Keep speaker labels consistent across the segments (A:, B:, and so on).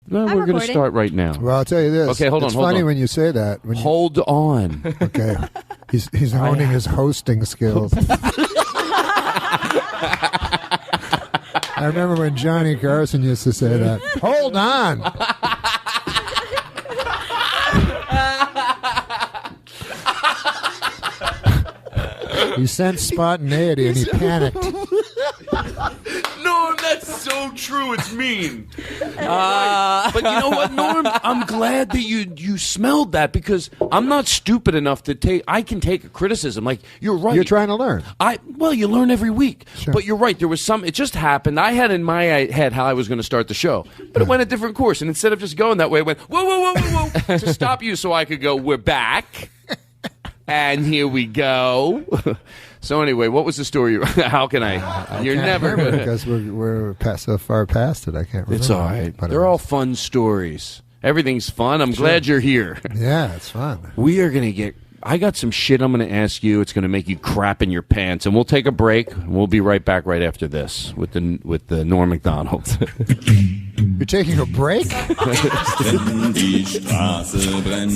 A: No, we're going to start right now.
B: Well, I'll tell you this.
A: Okay, hold on.
B: It's funny when you say that.
A: Hold on.
B: Okay. He's honing his hosting skills. I remember when Johnny Carson used to say that. Hold on. He sensed spontaneity and he panicked.
A: Norm, that's so true. It's mean. But you know what, Norm? I'm glad that you smelled that because I'm not stupid enough to take. I can take a criticism. Like you're right.
B: You're trying to learn.
A: Well, you learn every week.
B: Sure.
A: But you're right. There was some. It just happened. I had in my head how I was going to start the show, but it went a different course. And instead of just going that way, it went whoa, whoa, whoa, whoa, whoa to stop you, so I could go. We're back. And here we go. So anyway, what was the story? How can I? You're never
B: going because we're so far past it. I can't remember.
A: It's all right. They're all fun stories. Everything's fun. I'm glad you're here.
B: Yeah, it's fun.
A: We are gonna get. I got some shit I'm going to ask you. It's going to make you crap in your pants, and we'll take a break. We'll be right back right after this with the Norm Macdonald.
B: You're taking a break?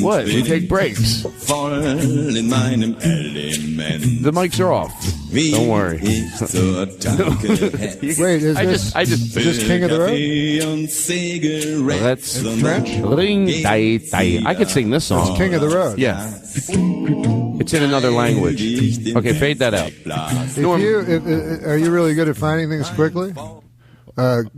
A: What? We take breaks. The mics are off. Don't worry.
B: Wait, is this King of the Road?
A: Well, that's French. I could sing this song.
B: It's King of the Road.
A: Yeah. It's in another language. Okay, fade that out.
B: Are you really good at finding things quickly?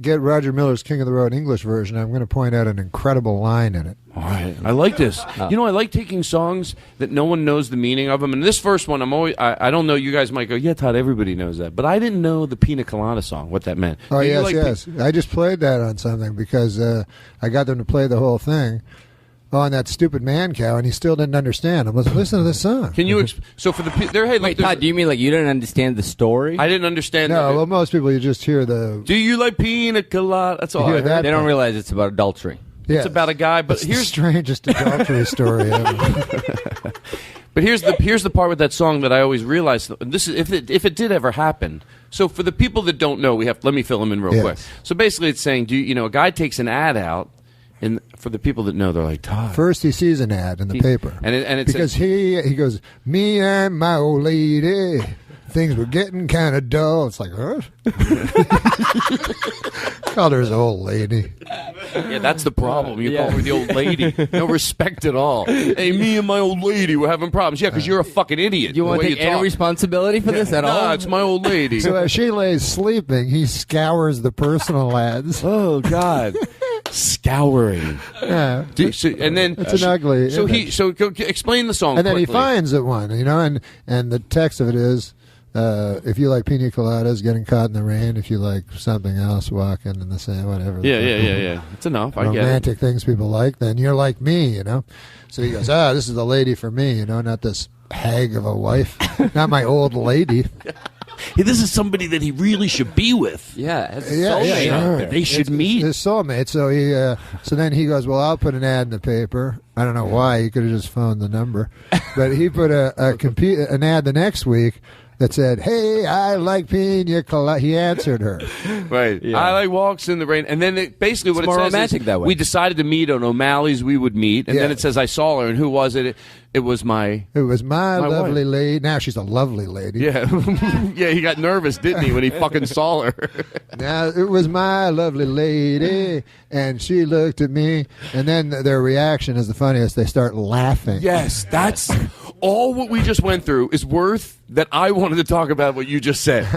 B: Get Roger Miller's King of the Road English version. I'm going to point out an incredible line in it.
A: All right. I like this. You know, I like taking songs that no one knows the meaning of them. And this first one, I don't know. You guys might go, yeah, Todd, everybody knows that. But I didn't know the Pina Colada song, what that meant.
B: Oh, yes. I just played that on something because I got them to play the whole thing on that stupid man cow, and he still didn't understand. I was listening to this song.
A: Can you so for the hey,
C: wait, Todd, do you mean like you didn't understand the story?
A: I didn't understand.
B: No, well, most people you just hear the.
A: Do you like Pina Colada? That's all.
C: They don't realize it's about adultery.
B: Yeah,
A: it's about a guy, but
B: it's
A: here's
B: the strangest adultery story ever.
A: But here's the part with that song that I always realized. This is if it did ever happen. So for the people that don't know, let me fill them in real quick. So basically, it's saying, a guy takes an ad out. And for the people that know, they're like, Todd.
B: First, he sees an ad in the paper.
A: And it
B: because he goes, me and my old lady, things were getting kind of dull. It's like, huh? Called her his old lady.
A: Yeah, that's the problem. You call her the old lady. No respect at all. Hey, me and my old lady were having problems. Yeah, because you're a fucking idiot.
C: You want to take any responsibility for this at all?
B: No,
A: it's my old lady.
B: So as she lays sleeping, he scours the personal ads.
A: Oh, God. Scouring.
B: Yeah.
A: And then
B: it's an ugly.
A: So explain the song.
B: And then
A: quickly.
B: He finds it one, and the text of it is, if you like pina coladas, getting caught in the rain. If you like something else, walking in the sand, whatever.
A: Yeah. It's enough. I get it.
B: Romantic things people like. Then you're like me, So he goes, this is the lady for me, not this hag of a wife, not my old lady.
A: Hey, this is somebody that he really should be with.
C: Yeah, it's soulmate.
A: Sure. They should meet.
B: His soulmate. So then he goes, well, I'll put an ad in the paper. I don't know why. He could have just phoned the number, but he put an ad the next week that said, hey, I like pina colada. He answered her.
A: Right. Yeah. I like walks in the rain. And then basically what it says
C: romantic
A: is
C: that way.
A: We decided to meet on O'Malley's. We would meet. And then it says I saw her. And who was it? It was my
B: lovely lady. Now she's a lovely lady.
A: Yeah. Yeah, he got nervous, didn't he, when he fucking saw her?
B: Now, it was my lovely lady, and she looked at me, and then their reaction is the funniest. They start laughing.
A: Yes, that's all what we just went through is worth that I wanted to talk about what you just said.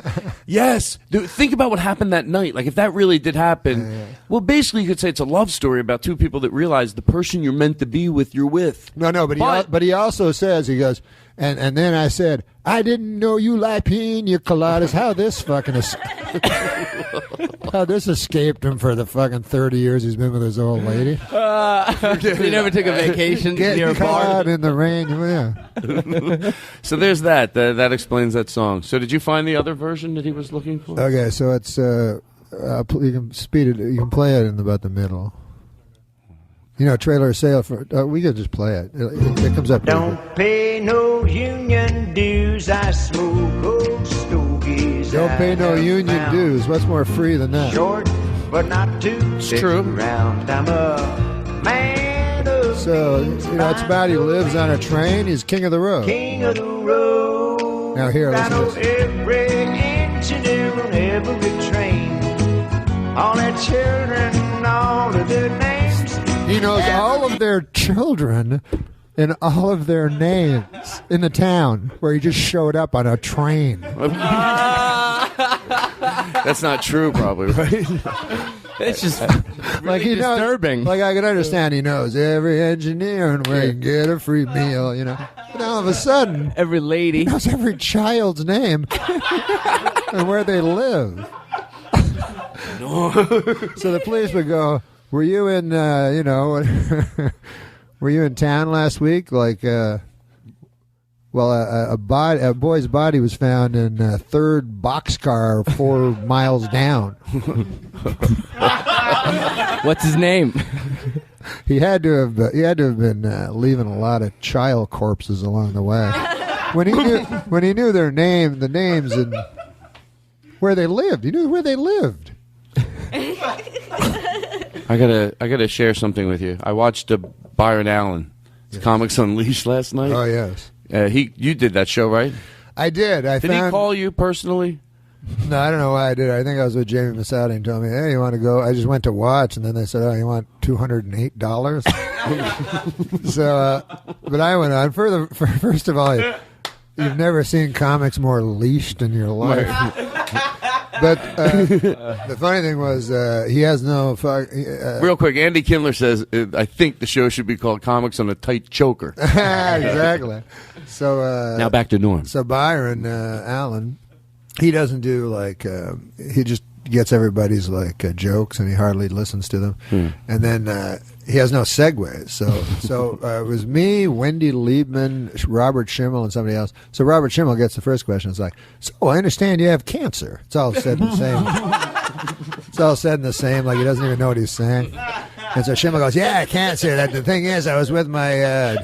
A: Yes. Dude, think about what happened that night. Like, if that really did happen, well, basically you could say it's a love story about two people that realize the person you're meant to be with, you're with.
B: No, but he also says, he goes, and then I said, I didn't know you like pina coladas. How this escaped him for the fucking 30 years he's been with his old lady.
C: He never took a vacation near a bar.
B: In the rain. Yeah.
A: So there's that. That explains that song. So did you find the other version that he was looking for?
B: Okay, so it's you can speed it. You can play it in about the middle. Trailer sale for. We could just play it. It comes up.
D: Don't pay no union dues. I smoke old stogies.
B: Don't pay no union dues. What's more free than that?
D: Short, but not too.
A: It's true.
D: Round. I'm a
B: So, it's about he lives on a train. He's king of the road.
D: King of the road.
B: Now here,
D: I
B: listen
D: know
B: to this.
D: every engine on every train. All their children, all of their names.
B: He knows all of their children and all of their names in the town where he just showed up on a train.
A: That's not true, probably, right?
C: It's just
B: Like
C: really
B: he knows,
C: disturbing.
B: like I can understand he knows every engineer and where you can get a free meal, But all of a sudden,
C: Every lady.
B: he knows every child's name and where they live. So the police would go, were you in, were you in town last week? Like, a boy's body was found in a third boxcar 4 miles down.
C: What's his name?
B: He had to have been leaving a lot of child corpses along the way. When he knew their name, the names and where they lived, he knew where they lived.
A: I gotta share something with you. I watched Byron Allen, Comics Unleashed last night.
B: Oh yes,
A: you did that show, right?
B: I did.
A: Did he call you personally?
B: No, I don't know why I did. I think I was with Jamie Massoudi and told me, "Hey, you want to go?" I just went to watch, and then they said, "Oh, you want $208?" So, but I went on. First of all, you've never seen comics more leashed in your life. But the funny thing was, he has no.
A: Real quick, Andy Kindler says, "I think the show should be called Comics on a Tight Choker."
B: Exactly. So
A: Now back to Norm.
B: So Byron Allen, he doesn't do he just gets everybody's jokes and he hardly listens to them, and then he has no segues. So it was me, Wendy Liebman, Robert Schimmel, and somebody else. So Robert Schimmel gets the first question. It's like, so I understand you have cancer. It's all said in the same. It's all said in the same. Like he doesn't even know what he's saying. And so Schimmel goes, yeah, cancer. The thing is, I was with my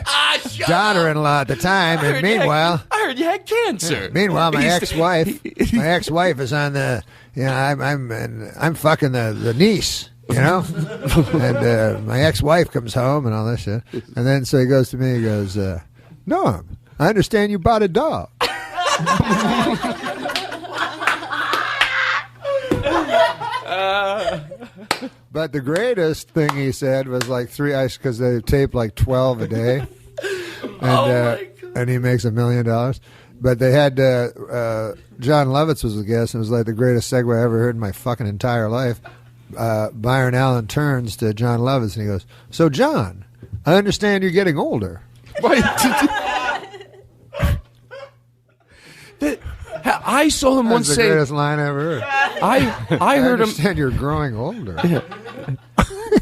B: daughter-in-law at the time, and meanwhile,
A: I heard you had cancer.
B: Meanwhile, my ex-wife is on the. I'm fucking the niece. And my ex-wife comes home and all this shit. And then so he goes to me, he goes, Norm, I understand you bought a dog. But the greatest thing he said was because they tape 12 a day. And, and he makes $1 million. But they had John Lovitz was the guest, and it was like the greatest segue I ever heard in my fucking entire life. Byron Allen turns to John Lovitz and he goes, so John, I understand you're getting older.
A: I saw him once
B: That's
A: say,
B: the greatest line I ever heard.
A: I heard him.
B: I understand you're growing older.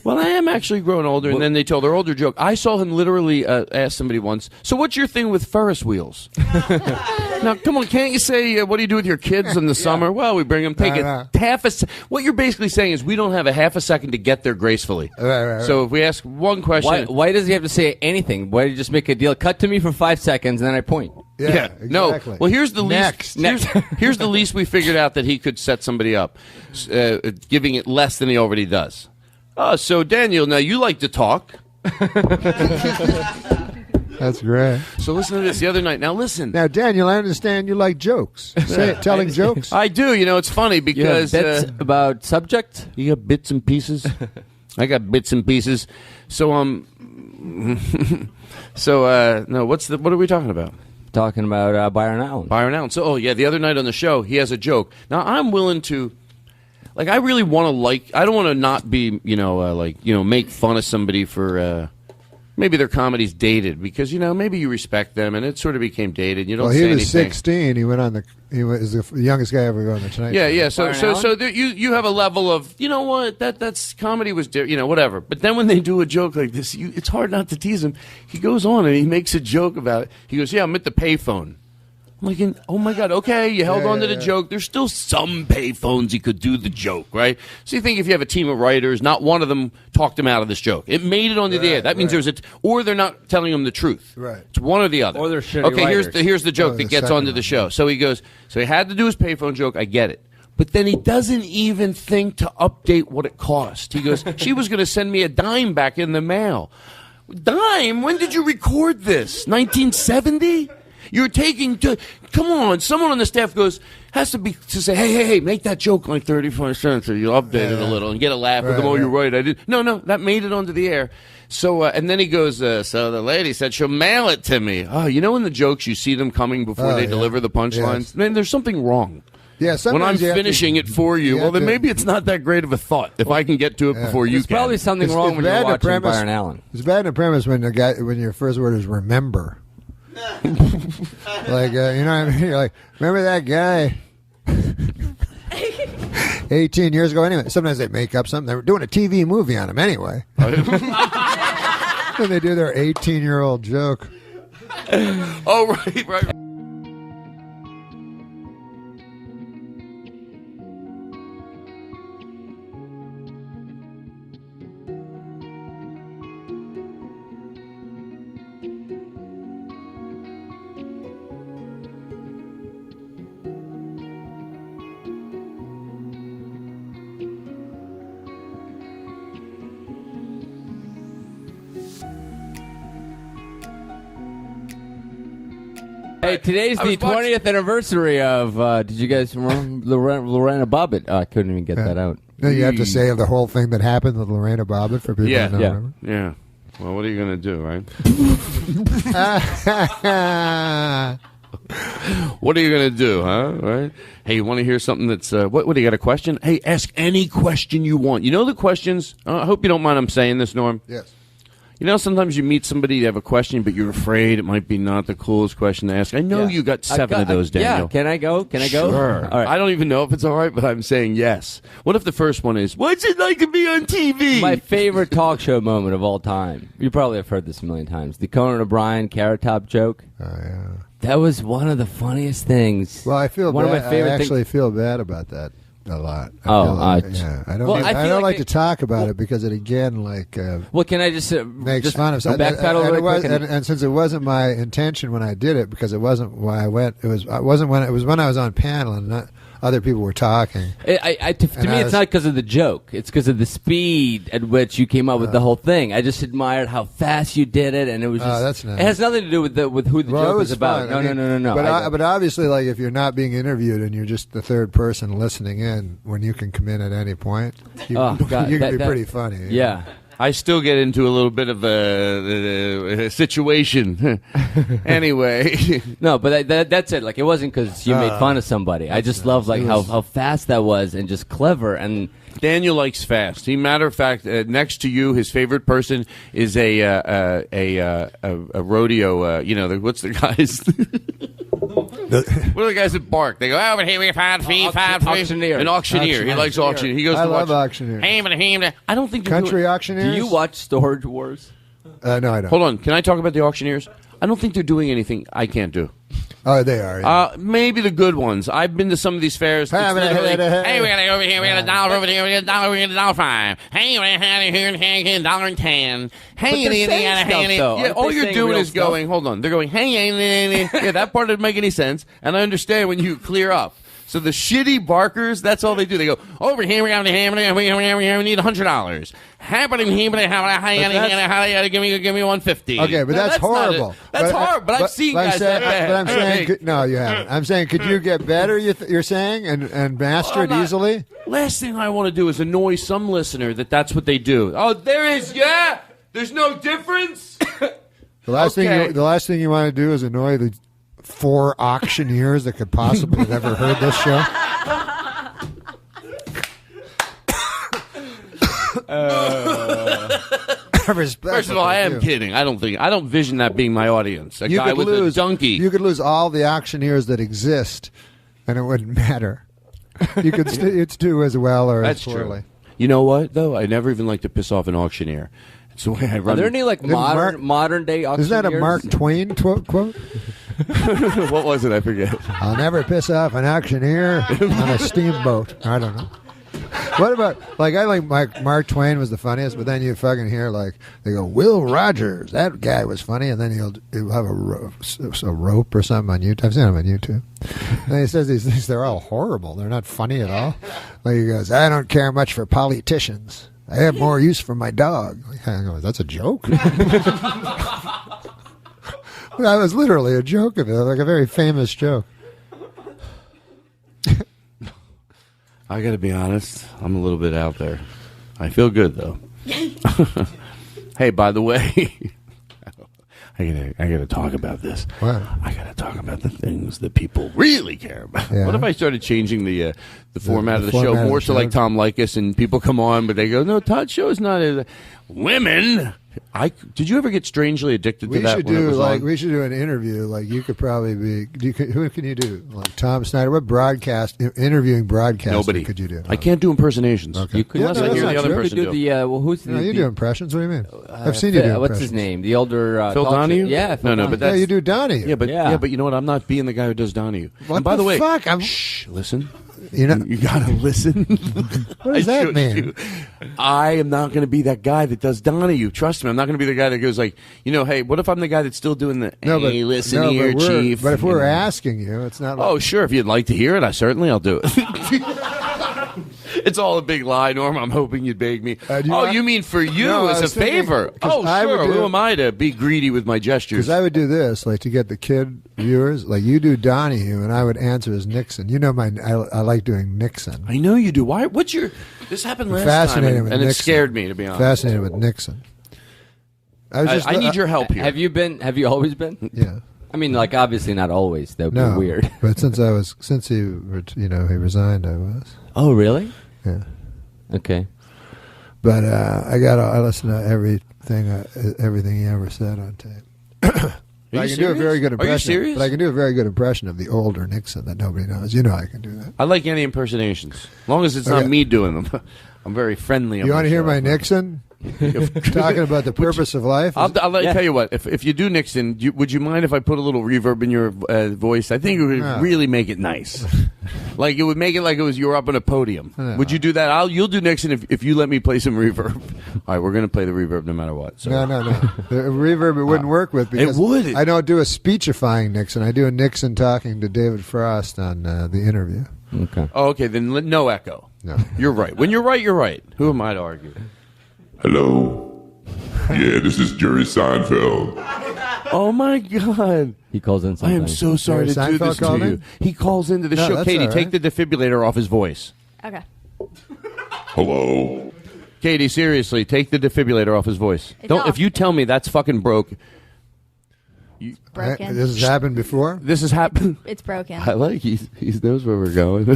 A: Well, I am actually growing older, and then they tell their older joke. I saw him literally ask somebody once, so what's your thing with Ferris wheels? Now, come on, can't you say, what do you do with your kids in the summer? Well, we bring them, take it what you're basically saying is we don't have a half a second to get there gracefully.
B: Right.
A: So if we ask one question.
C: Why does he have to say anything? Why do you just make a deal? Cut to me for 5 seconds, and then I point.
B: Yeah,
A: Exactly. No. Well, here's the least. Here's the least we figured out that he could set somebody up, giving it less than he already does. So Daniel, now you like to talk.
B: That's great.
A: So listen to this. The other night. Now listen.
B: Now, Daniel, I understand you like jokes. Telling jokes.
A: I do. It's funny because
C: you have bits about subject.
A: You got bits and pieces. I got bits and pieces. So no. What are we talking about?
C: Talking about Byron Allen.
A: Byron Allen. So the other night on the show, he has a joke. Now I'm willing to. I really want to I don't want to not be, make fun of somebody for maybe their comedy's dated because, maybe you respect them and it sort of became dated. You don't say anything. He was
B: 16. He went he was the youngest guy ever on the Tonight Show.
A: Yeah. So you have a level of, that's comedy was, whatever. But then when they do a joke like this, it's hard not to tease him. He goes on and he makes a joke about it. He goes, yeah, I'm at the payphone. I'm like, oh my God, okay, you held on to the joke. There's still some payphones you could do the joke, right? So you think if you have a team of writers, not one of them talked him out of this joke. It made it onto the air. That means there's or they're not telling him the truth.
B: Right.
A: It's one or the other.
C: Or they're shitty
A: Okay,
C: writers.
A: here's the joke that gets onto the show. So he goes, so he had to do his payphone joke, I get it. But then he doesn't even think to update what it cost. He goes, she was going to send me a dime back in the mail. Dime? When did you record this? 1970? You're taking come on. Someone on the staff has to say, hey, make that joke like 35 cents, or you update it a little and get a laugh with them. Oh, you're right. I did. No, that made it onto the air. So, and then he goes, so the lady said she'll mail it to me. Oh, you know in the jokes you see them coming before they deliver the punchlines? Yes. Man, there's something wrong.
B: Yeah,
A: when I'm finishing it for you, well, then maybe it's not that great of a thought if I can get to it before you can.
C: There's probably something wrong when you're watching Byron Allen.
B: It's bad in the premise when your first word is remember. Like, you know what I mean? You're like, remember that guy 18 years ago? Anyway, sometimes they make up something. They were doing a TV movie on him anyway. And they do their 18-year-old joke.
A: Oh, right.
C: Hey, today's the 20th anniversary of, did you guys remember Lorena Bobbitt? I couldn't even get that out.
B: No, you have to say the whole thing that happened with Lorena Bobbitt for people that don't remember.
A: Yeah. Well, what are you going to do, right? What are you going to do, huh? Right? Hey, you want to hear something that's, what do you got a question? Hey, ask any question you want. You know the questions? I hope you don't mind I'm saying this, Norm.
B: Yes.
A: You know, sometimes you meet somebody, you have a question, but you're afraid it might be not the coolest question to ask. I know you got seven of those, Daniel.
C: Yeah, can I go?
A: Sure.
C: All right.
A: I don't even know if it's all right, but I'm saying yes. What if the first one is, what's it like to be on TV?
C: My favorite talk show moment of all time. You probably have heard this a million times. The Conan O'Brien Carrot Top joke.
B: Oh, yeah.
C: That was one of the funniest things.
B: Well, I feel
C: one
B: bad.
C: of my favorite
B: I actually feel bad about that a lot.
C: I
B: don't like to talk about it because it again
C: well, can I just
B: makes fun of something. And since it wasn't my intention when I did it, because it wasn't why I went. It was when I was on panel and not other people were talking.
C: To me, it's not because of the joke. It's because of the speed at which you came up with the whole thing. I just admired how fast you did it, and it was just.
B: That's nice.
C: It has nothing to do with who the joke was about. No.
B: But obviously, like if you're not being interviewed and you're just the third person listening in, when you can come in at any point, you can be pretty funny.
C: Yeah.
A: I still get into a little bit of a situation. Anyway.
C: No, but that's it. Like, it wasn't because you made fun of somebody. I just love how fast that was and just clever. And
A: Daniel likes fast. Matter of fact, next to you, his favorite person is a rodeo. What's the guys? What are the guys that bark? They go, over here, we find
C: auctioneer.
A: An auctioneer. He likes auctioneer. He goes
B: I
A: to
B: love
A: watch
B: auctioneer.
A: I don't think
B: country auctioneers.
C: Do you watch Storage Wars?
B: No, I don't.
A: Hold on. Can I talk about the auctioneers? I don't think they're doing anything I can't do.
B: Oh, they are. Yeah.
A: Maybe the good ones. I've been to some of these fairs.
B: Hey,
A: we got to go over here. We got $1 over here. We got $1. We got $1.05. Hey, we got here and $1.10. Hey, all you're doing is going. Hold on. They're going. Hey, yeah, that part doesn't make any sense. And I understand when you clear up. So the shitty barkers, that's all they do. They go, over here, we need $100. Give me $150.
B: Okay, but that's horrible.
A: That's horrible, but I've seen guys that bad.
B: But I'm saying, no, you haven't. I'm saying, could you get better, you're saying, and master it easily?
A: Last thing I want to do is annoy some listener that's what they do. Oh, there is, there's no difference?
B: The last thing you want to do is annoy the 4 auctioneers that could possibly have ever heard this show.
A: First of all, I am kidding. I don't vision that being my audience. A guy with a donkey.
B: You could lose all the auctioneers that exist, and it wouldn't matter. You could it's do as well or as poorly.
A: True. You know what though? I never even like to piss off an auctioneer. It's the way I run.
C: Are there any modern day auctioneers?
B: Is that a Mark Twain quote?
A: What was it? I forget.
B: I'll never piss off an auctioneer on a steamboat. I don't know. What about, I think Mark Twain was the funniest, but then you fucking hear, they go, Will Rogers, that guy was funny, and then he'll have a rope or something on YouTube. I've seen him on YouTube. And he says these things, they're all horrible. They're not funny at all. He goes, I don't care much for politicians. I have more use for my dog. I go, that's a joke? That was literally a joke of it, like a very famous joke.
A: I got to be honest. I'm a little bit out there. I feel good, though. Hey, by the way, I gotta talk about this.
B: What?
A: I gotta talk about the things that people really care about.
B: Yeah.
A: What if I started changing the format of the
B: format
A: show
B: of
A: more
B: the
A: so like
B: show?
A: Tom Likas, and people come on, but they go, "No, Todd's show is not a women." Did you ever get strangely addicted to
B: We
A: that?
B: should
A: when it
B: do
A: was
B: like
A: on?
B: we should do an interview. Like you could probably be. Who can you do? Like Tom Snyder. What interviewing broadcaster
A: Nobody.
B: could you do?
A: I can't do impersonations.
B: Okay.
C: You could,
B: Yeah,
A: Unless
B: no,
A: I
B: that's
A: hear
B: not
A: the other
B: true.
C: you
A: person
C: could
A: do.
C: do the who's the,
B: No, you
C: the,
B: do impressions. What do you mean? I've seen you do
C: What's
B: impressions.
C: his name? The older
A: Phil
C: talk show-
A: Donahue?
C: Yeah, Phil
A: No,
C: Donahue.
A: but
B: Yeah,
A: that's
B: you do Donahue.
A: yeah, but
C: Yeah.
A: but you know what? I'm not being the guy who does Donahue.
B: What
A: and by
B: the
A: way,
B: fuck?
A: shh, listen.
B: You know,
A: You gotta listen.
B: what does that mean?
A: I am not going to be that guy that does Donahue. Trust me, I'm not going to be the guy that goes like, hey, what if I'm the guy that's still doing the? Hey, listen here,
B: but
A: Chief.
B: But if we're
A: You know.
B: asking you, it's not. Like,
A: Oh, sure. If you'd like to hear it, I'll do it. It's all a big lie, Norm. I'm hoping you'd beg me.
B: Do you
A: Oh,
B: want-
A: you mean for you
B: No, I
A: as a
B: was thinking-
A: favor?
B: 'cause
A: Oh,
B: I would
A: sure.
B: do-
A: Who am I to be greedy with my gestures?
B: because I would do this, like to get the kid viewers, like you do Donahue, and I would answer as Nixon. You know, I like doing Nixon.
A: I know you do. Why? What's your? This happened last
B: Fascinated
A: time,
B: with
A: and it
B: Nixon.
A: scared me, to be honest.
B: Fascinated with Nixon.
A: I need your help here.
C: Have you always been?
B: Yeah.
C: I mean, like obviously not always. That would
B: No,
C: be weird.
B: but since he resigned, I was.
C: Oh, really?
B: Yeah.
C: Okay.
B: But I listened to everything he ever said on tape.
A: Are
B: I
A: you
B: can do a very
A: serious?
B: good
A: Are
B: impression.
A: you serious?
B: But I can do a very good impression of the older Nixon that nobody knows. You know I can do that.
A: I like any impersonations, as long as it's
B: Okay.
A: not me doing them. I'm very friendly. on
B: You want
A: the
B: to hear
A: show.
B: my Nixon? Talking about the purpose of life?
A: I'll tell you what. If you do Nixon, would you mind if I put a little reverb in your voice? I think it would
B: No.
A: really make it nice. Like it would make it like it was you were up on a podium.
B: No.
A: Would you do that? You'll do Nixon if you let me play some reverb. All right, we're going to play the reverb no matter what. So.
B: No. The reverb it wouldn't work with because
A: would.
B: I don't do a speechifying Nixon. I do a Nixon talking to David Frost on the interview.
C: Okay.
A: Oh, okay. Then no echo.
B: No.
A: You're right. When you're right, you're right. Who am I to argue?
E: Hello. Yeah, this is Jerry Seinfeld.
A: Oh my God!
C: He calls in
A: I
C: sometimes.
A: am so sorry to
B: Jerry
A: do
B: Seinfeld
A: this to
B: called
A: you.
B: in?
A: He calls into the
B: No,
A: show.
B: that's
A: Katie,
B: all
A: take the
B: right.
A: defibrillator off his voice.
F: Okay.
E: Hello.
A: Katie, seriously, take the defibrillator off his voice.
F: It's
A: Don't.
F: off.
A: If you tell me that's fucking broke,
F: Broken.
B: This has happened before.
A: this has happened.
F: It's broken.
A: I like he knows where we're going.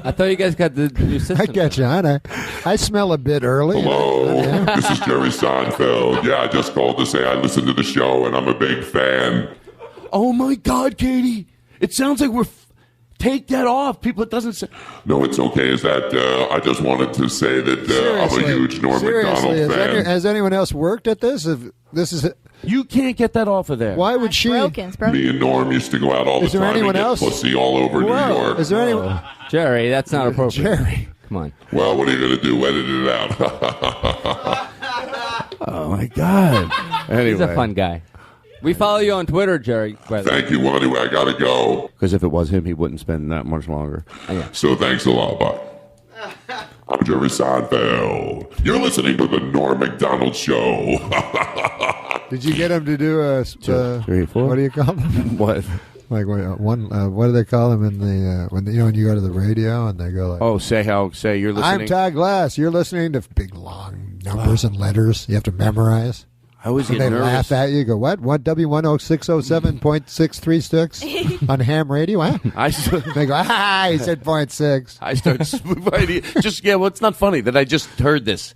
C: I thought you guys got the new system.
B: I catch on. I smell a bit early.
E: Hello. This is Jerry Seinfeld. Yeah, I just called to say I listen to the show and I'm a big fan.
A: Oh my God, Katie! It sounds like we're. Take that off, people. It doesn't.
E: No, it's okay. Is that I just wanted to say that I'm a huge Norm
B: Seriously,
E: Macdonald fan.
B: has anyone else worked at this? If this is,
A: You can't get that off of there.
B: why would
F: It's
B: she?
F: broken. It's broken.
E: Me and Norm used to go out all
B: Is
E: the
B: there
E: time
B: anyone
E: and get
B: else?
E: pussy all over New
B: Whoa,
E: York.
B: is there anyone?
C: Jerry, that's not appropriate.
B: Jerry.
C: Come on.
E: Well, what are you going to do? Edit it out.
A: Oh my God! Anyway,
C: He's a fun guy. We follow you on Twitter, Jerry. by the way.
E: Thank you. Well, anyway, I got to go.
A: Because if it was him, he wouldn't spend that much longer.
E: So thanks a lot. Bye. I'm Jerry Seinfeld. You're listening to the Norm Macdonald Show.
B: Did you get him to do a?
A: 2, 3, 4.
B: What do you call them?
A: What?
B: Like one? What do they call them in the when you go to the radio and they go like,
A: Oh, say you're listening.
B: "I'm Todd Glass. You're listening to big long numbers and letters you have to memorize."
A: I always
B: And
A: get
B: they
A: nervous.
B: laugh at you. Go what? What W10607.636 on ham radio? What? They go, he said 0.6.
A: I start just well, it's not funny that I just heard this.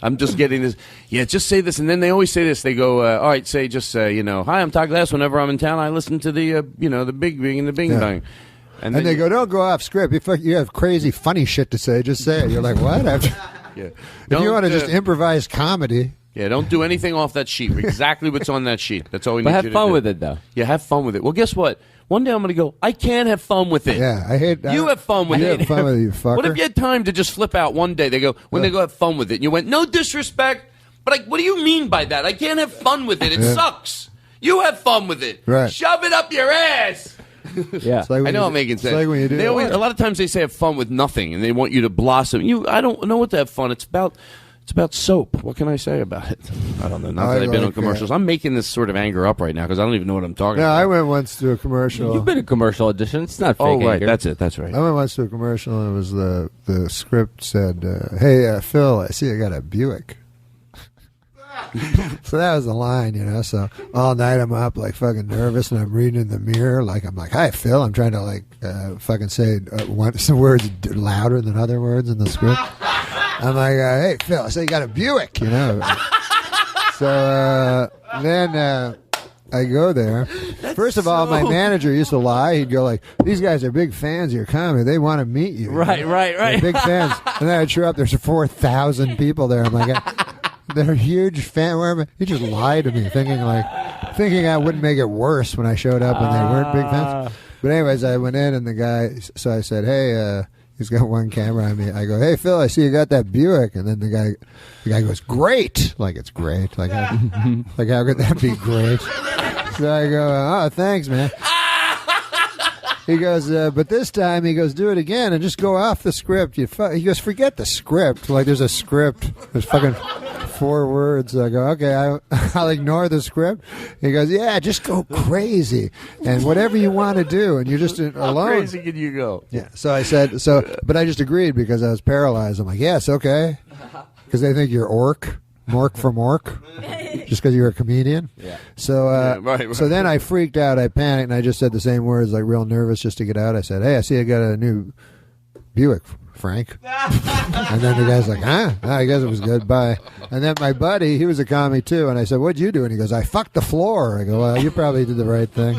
A: I'm just getting this. Yeah, just say this, and then they always say this. They go, all right, say hi, I'm Todd Glass. Whenever I'm in town, I listen to the the Big Bing and the Bing
B: Yeah.
A: Bang.
B: And they go, don't go off script. If you have crazy, funny shit to say, just say it. You're like, what?
A: Yeah.
B: If you want to just improvise comedy.
A: Yeah, don't do anything off that sheet. Exactly what's on that sheet. That's all we need
C: But
A: you
C: have
A: to
C: fun
A: do.
C: with it, though.
A: Yeah, have fun with it. Well, guess what? One day I'm going to go, I can't have fun with it.
B: Yeah, I hate that.
A: You have fun with
B: You
A: it.
B: have fun with it, you fucker.
A: What if you had time to just flip out one day? They go, they go have fun with it. And you went, no disrespect, but what do you mean by that? I can't have fun with it. It sucks. You have fun with it.
B: Right.
A: Shove it up your ass.
C: Yeah.
B: It's like when
A: I know
B: you-
A: I'm making
B: it's
A: sense.
B: like when you do
A: They always, a lot of times they say have fun with nothing, and they want you to blossom. I don't know what to have fun. It's It's about soap. What can I say about it? I don't know. Not that I've been on commercials. I'm making this sort of anger up right now because I don't even know what I'm talking about.
B: I went once to a commercial.
C: You've been a commercial audition. It's not fake
A: right.
C: anger.
A: That's it. That's right.
B: I went once to a commercial, and it was the script said, hey, Phil, I see you got a Buick. So that was the line, So all night I'm up like fucking nervous, and I'm reading in the mirror I'm like, hi, Phil. I'm trying to fucking say some words louder than other words in the script. I'm like, hey, Phil, I say you got a Buick, So then I go there. First of all, my manager used to lie. He'd go like, these guys are big fans of your comedy. They want to meet you.
C: Right.
B: They're big fans. And then I'd show up. There's 4,000 people there. I'm like, they're huge fan. He just lied to me, thinking I wouldn't make it worse when I showed up and they weren't big fans. But anyways, I went in and the guy. So I said, hey, he's got one camera on me. I go, hey, Phil, I see you got that Buick. And then the guy goes, great. Like it's great. Like how could that be great? So I go, oh, thanks, man. He goes, but this time, he goes, do it again and just go off the script. He goes, forget the script. Like there's a script. There's fucking 4 words. I go, okay, I'll ignore the script. He goes, yeah, just go crazy and whatever you want to do, and you're just alone.
A: How crazy can you go?
B: Yeah. So I said, but I just agreed because I was paralyzed. I'm like, yes, okay, because they think you're Mork from Ork, just because you're a comedian.
A: Yeah.
B: So,
A: right.
B: So then I freaked out. I panicked, and I just said the same words, like real nervous, just to get out. I said, "Hey, I see I got a new Buick, Frank." And then the guy's like, "Huh? Oh, I guess it was good. Bye." And then my buddy, he was a commie too, and I said, "What'd you do?" And he goes, "I fucked the floor." I go, "Well, you probably did the right thing."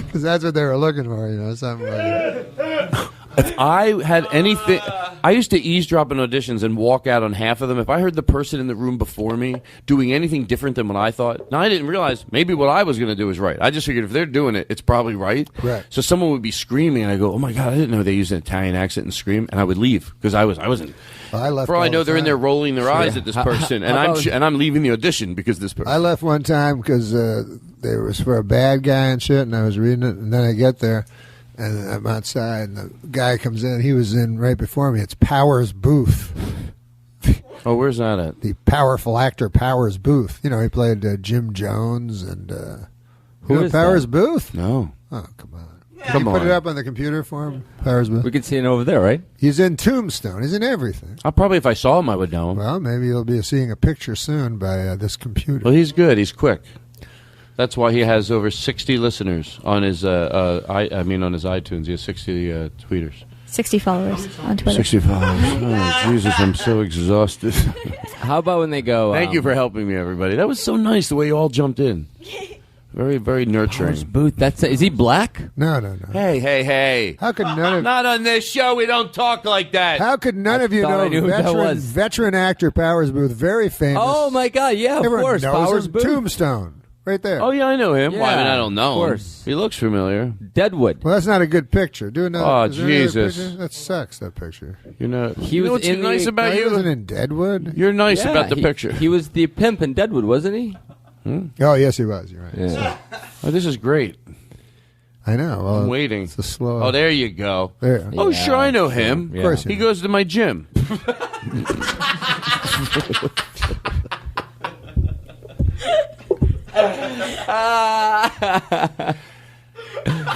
B: Because that's what they were looking for, something like
A: If I had anything, I used to eavesdrop in auditions and walk out on half of them. If I heard the person in the room before me doing anything different than what I thought, now I didn't realize maybe what I was going to do is right. I just figured if they're doing it, it's probably right.
B: Right.
A: So someone would be screaming, and I go, "Oh my god, I didn't know they used an Italian accent and scream," and I would leave because I wasn't.
B: I left.
A: For all I know, they're in there
B: time.
A: rolling their eyes at this person, and I'm leaving the audition because this person.
B: I left one time because there was for a bad guy and shit, and I was reading it, and then I get there. And I'm outside, and the guy comes in. He was in right before me. It's Powers Booth.
A: Oh, where's that at?
B: The powerful actor Powers Booth. He played Jim Jones and
C: who is
B: Powers
C: that?
B: Booth?
A: No.
B: Oh, come on.
A: Come
B: Put
A: on.
B: it up on the computer for him. Powers Booth.
C: We can see it over there, right?
B: He's in Tombstone. He's in everything.
A: I'll probably, if I saw him, I would know him.
B: Well, maybe you'll be seeing a picture soon by this computer.
A: Well, he's good. He's quick. That's why he has over 60 listeners on his. On his iTunes. He has 60 tweeters.
F: 60 followers on Twitter.
A: 60 followers. Oh, Jesus, I'm so exhausted.
C: How about when they go?
A: Thank you for helping me, everybody. That was so nice the way you all jumped in. Very, very nurturing.
C: Powers Booth. Is he black?
B: No.
A: Hey.
B: How could none of
A: Not on this show. We don't talk like that.
B: How could none of you
C: thought I knew
B: know
C: who that was.
B: veteran actor Powers Booth, very famous.
C: Oh my God! Yeah, of
B: Everyone
C: course.
B: knows
C: Powers
B: him.
C: Booth.
B: Tombstone. Right there.
A: Oh, yeah, I know him.
C: Yeah,
A: well, I mean, I don't know
C: of course.
A: him. He looks familiar.
C: Deadwood.
B: Well, that's not a good picture. Do another.
A: Oh,
B: is there another
A: Jesus.
B: picture? That sucks, that picture.
A: He was
C: was
A: what's
C: in
A: nice
C: the-
A: about
B: No, he
A: you?
B: wasn't in Deadwood?
A: You're nice
C: Yeah,
A: about the picture.
C: He was the pimp in Deadwood, wasn't he?
B: Oh, yes, he was. You're right.
C: Yeah.
A: Oh, this is great.
B: I know. Well,
A: I'm waiting.
B: It's a slow.
A: Oh, there you go.
B: There.
A: Oh,
C: Yeah,
A: sure, I know him.
C: Of
B: course you
A: He
B: know.
A: goes to my gym.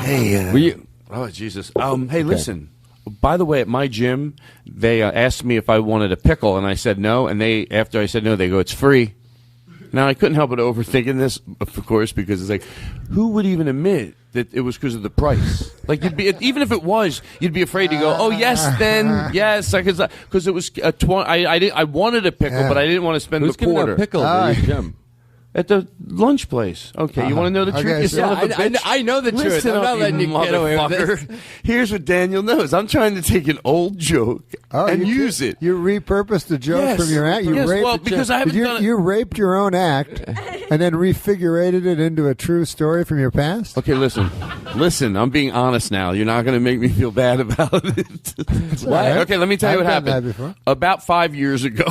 A: Hey,
C: Were you?
A: oh Jesus. Hey, listen. By the way, at my gym, they asked me if I wanted a pickle, and I said no. And after I said no, they go, "It's free." Now I couldn't help but overthinking this, of course, because it's like, who would even admit that it was because of the price? Like, you'd be, even if it was, you'd be afraid to go, "Oh yes, then yes," because it was a I wanted a pickle,
B: Yeah.
A: but I didn't want to spend
C: Who's
A: the
C: giving
A: quarter
C: out pickles at your gym?
A: at the lunch place. Okay, you want to know the truth?
B: Okay,
A: You
B: so-
A: son of a
C: Yeah,
A: bitch?
C: I know the truth.
A: Listen
C: I'm
A: up,
C: not letting you get away with
A: motherfucker.
C: this.
A: Here's what Daniel knows. I'm trying to take an old joke and
B: you
A: use
B: did-
A: it.
B: You repurposed the joke
A: Yes.
B: from your act. You
A: Yes,
B: raped
A: well, because I haven't
B: you,
A: done it-
B: you raped your own act and then refigurated it into a true story from your past.
A: Okay, listen. I'm being honest now. You're not going to make me feel bad about it.
B: right.
A: Okay, let me tell you
B: I've
A: what
B: done that
A: happened.
B: before.
A: About 5 years ago,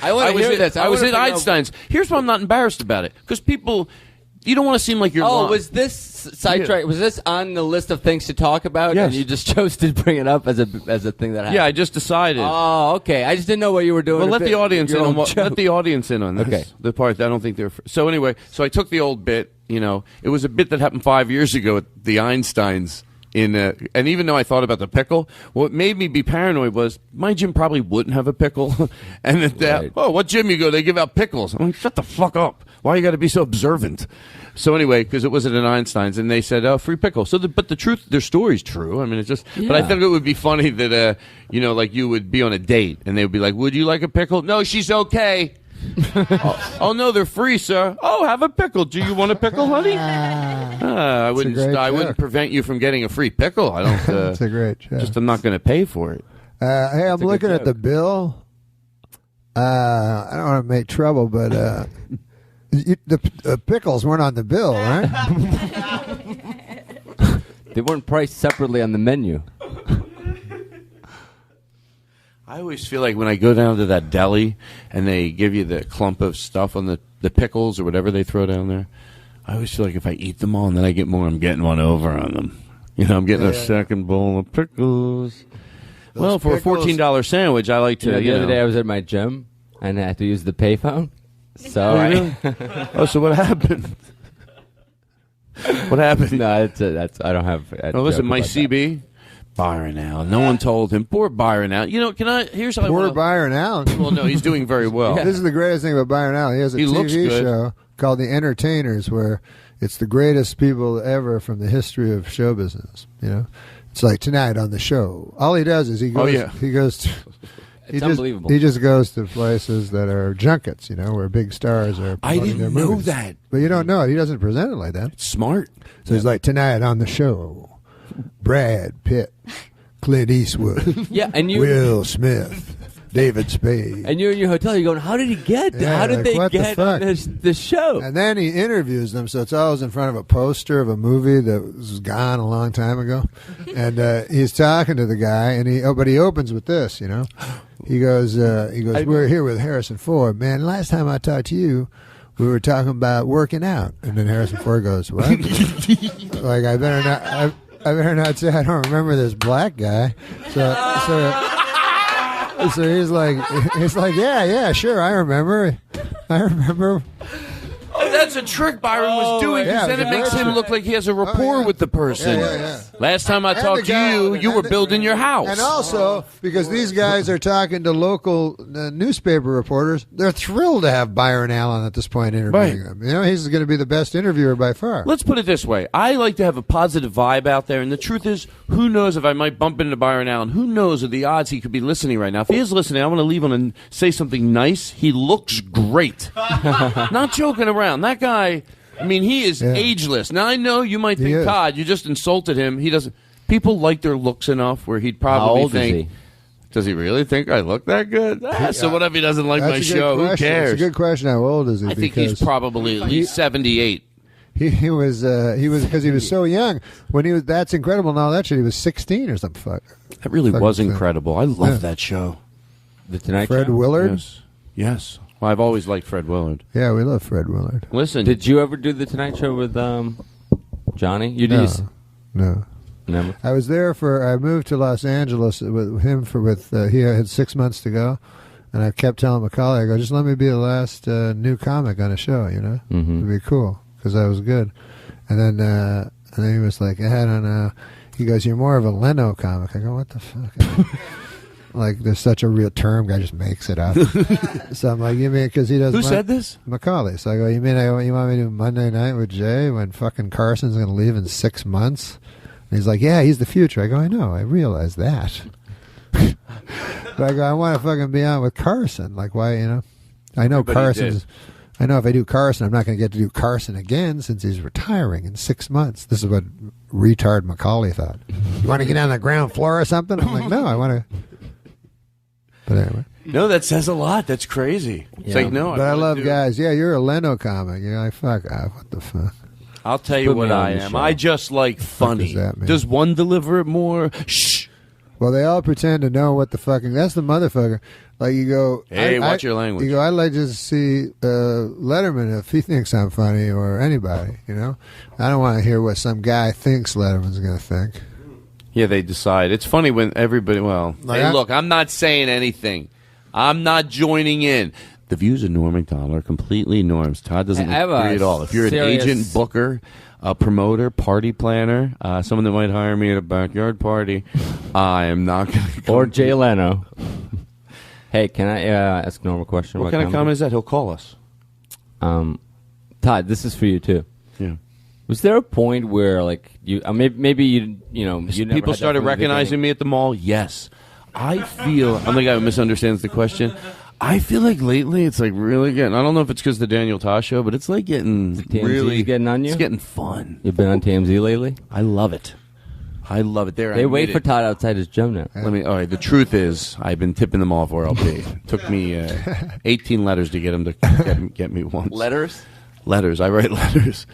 C: I want to hear this.
A: I was
C: wanna
A: at
C: figure out-
A: Einstein's. Here's why I'm not embarrassed about it. Because people, You don't want to seem like you're.
C: Was this sidetrack?
A: Yeah.
C: Was this on the list of things to talk about?
A: Yes.
C: And you just chose to bring it up as a thing that happened.
A: Yeah, I just decided.
C: Oh, okay. I just didn't know what you were doing.
A: Well, let the audience in on what. Let the audience in on this.
C: Okay.
A: The part I don't think they're. So anyway, so I took the old bit. You know, it was a bit that happened 5 years ago at the Einsteins. And even though I thought about the pickle, what made me be paranoid was my gym probably wouldn't have a pickle. And at that, what gym you go? They give out pickles. I'm like, shut the fuck up. Why you got to be so observant? So anyway, because it was at an Einstein's, and they said, free pickle. So, but the truth, their story's true. I mean, it's just. Yeah. But I think it would be funny that, like you would be on a date, and they would be like, "Would you like a pickle?" "No, she's okay." Oh no, they're free, sir. Oh, have a pickle. Do you want a pickle, honey? I wouldn't prevent you from getting a free pickle. I don't.
B: That's a great joke.
A: Just I'm not going to pay for it.
B: Hey, I'm looking at the bill. I don't want to make trouble, but the pickles weren't on the bill, right?
C: They weren't priced separately on the menu.
A: I always feel like when I go down to that deli and they give you the clump of stuff on the pickles or whatever they throw down there, I always feel like if I eat them all and then I get more, I'm getting one over on them. You know, I'm getting a second bowl of pickles. Well, for pickles, a $14 sandwich, I like to.
C: The other day I was at my gym and I had to use the payphone. So
A: so what happened? What happened?
C: No, that's I don't have.
A: Listen, my CB. That. Byron Allen. No one told him. Poor Byron Allen. You know, here's how
B: Poor Byron Allen.
A: Well, no, he's doing very well.
B: This is the greatest thing about Byron Allen. He has a TV show called The Entertainers where it's the greatest people ever from the history of show business. You know? It's like tonight on the show. All he does is he goes to
C: It's unbelievable.
B: He just goes to places that are junkets, you know, where big stars are promoting their movies.
A: I didn't know that.
B: But you don't know it. He doesn't present it like that.
A: It's smart.
B: So he's like, tonight on the show, Brad Pitt, Clint Eastwood, Will Smith, David Spade.
C: And you're in your hotel, you're going, how did he get there? How did they get on this show?
B: And then he interviews them, so it's always in front of a poster of a movie that was gone a long time ago. And he's talking to the guy, and but he opens with this, you know. He goes, we're here with Harrison Ford. Man, last time I talked to you, we were talking about working out. And then Harrison Ford goes, what? Like, I better not say I don't remember this black guy. So he's like, yeah, sure, I remember.
A: Oh, that's a trick Byron was doing, because then it makes him look like he has a rapport with the person.
B: Yeah.
A: Last time I talked to you, you were building your house.
B: And also, because these guys are talking to local newspaper reporters, they're thrilled to have Byron Allen at this point interviewing them. You know, he's going to be the best interviewer by far.
A: Let's put it this way. I like to have a positive vibe out there, and the truth is, who knows if I might bump into Byron Allen? Who knows of the odds he could be listening right now? If he is listening, I want to leave him and say something nice. He looks great. Not joking around. That guy, I mean, he is ageless. Now, I know you might think, Todd, you just insulted him. He doesn't. People like their looks enough where he'd probably
C: How old
A: think.
C: Is he?
A: Does he really think I look that good? So what if he doesn't like my show? Who cares?
B: It's a good question. How old is he?
A: I think he's probably at least 78.
B: He was because he was so young when he was. That's incredible. And all that shit. He was 16 or something.
A: That really was incredible. I love that show.
C: The Tonight
B: Fred
C: Show?
B: Willard.
A: Yes. Well, I've always liked Fred Willard.
B: Yeah, we love Fred Willard.
A: Listen,
C: did you ever do the Tonight Show with Johnny? You did?
B: No.
C: Never.
B: I was there I moved to Los Angeles with him he had 6 months to go, and I kept telling Macaulay, I go, just let me be the last new comic on a show, you know?
C: Mm-hmm.
B: It'd be cool, because I was good. And then he was like, I don't know. He goes, you're more of a Leno comic. I go, what the fuck? Like, there's such a real term, guy just makes it up. So I'm like, you mean, because he doesn't.
A: Who said this?
B: Macaulay. So I go, you mean you want me to do Monday night with Jay when fucking Carson's going to leave in 6 months? And he's like, yeah, he's the future. I go, I know, I realize that. But I go, I want to fucking be on with Carson. Like, why, you know? I know Carson's. I know if I do Carson, I'm not going to get to do Carson again since he's retiring in 6 months. This is what retard Macaulay thought. You want to get on the ground floor or something? I'm like, no, I want to. But anyway.
A: No, that says a lot. That's crazy. It's like, no.
B: But I love guys. Yeah, you're a Leno comic. You're like, fuck off. What the fuck?
A: I'll tell you what I am. I just like funny. Does one deliver it more? Shh.
B: Well, they all pretend to know what the fucking. That's the motherfucker. Like you go,
A: Hey, watch your language.
B: You go, I'd like to see Letterman if he thinks I'm funny or anybody. You know, I don't want to hear what some guy thinks Letterman's going to think.
A: Yeah, they decide. It's funny when everybody. Well, hey, look, I'm not saying anything. I'm not joining in. The views of Norm Macdonald are completely Norm's. Todd doesn't agree at all. If you're an agent, booker, a promoter, party planner, someone that might hire me at a backyard party, I am not going to.
C: Or Jay Leno. Hey, can I ask Norm a question?
A: What kind of comment is that? He'll call us.
C: Todd, this is for you too.
A: Yeah.
C: Was there a point where, like, you maybe you never
A: people
C: had
A: started recognizing me at the mall? Yes. I'm the guy who misunderstands the question. I feel like lately it's like really getting. I don't know if it's because the Daniel Tosh show, but it's like getting really
C: getting on you.
A: It's getting fun.
C: You've been on TMZ lately.
A: I love it. I love it.
C: They wait for Todd outside his gym now.
A: All right. The truth is, I've been tipping them off where I'll be. It took me 18 letters to get them to get me once.
C: Letters.
A: I write letters.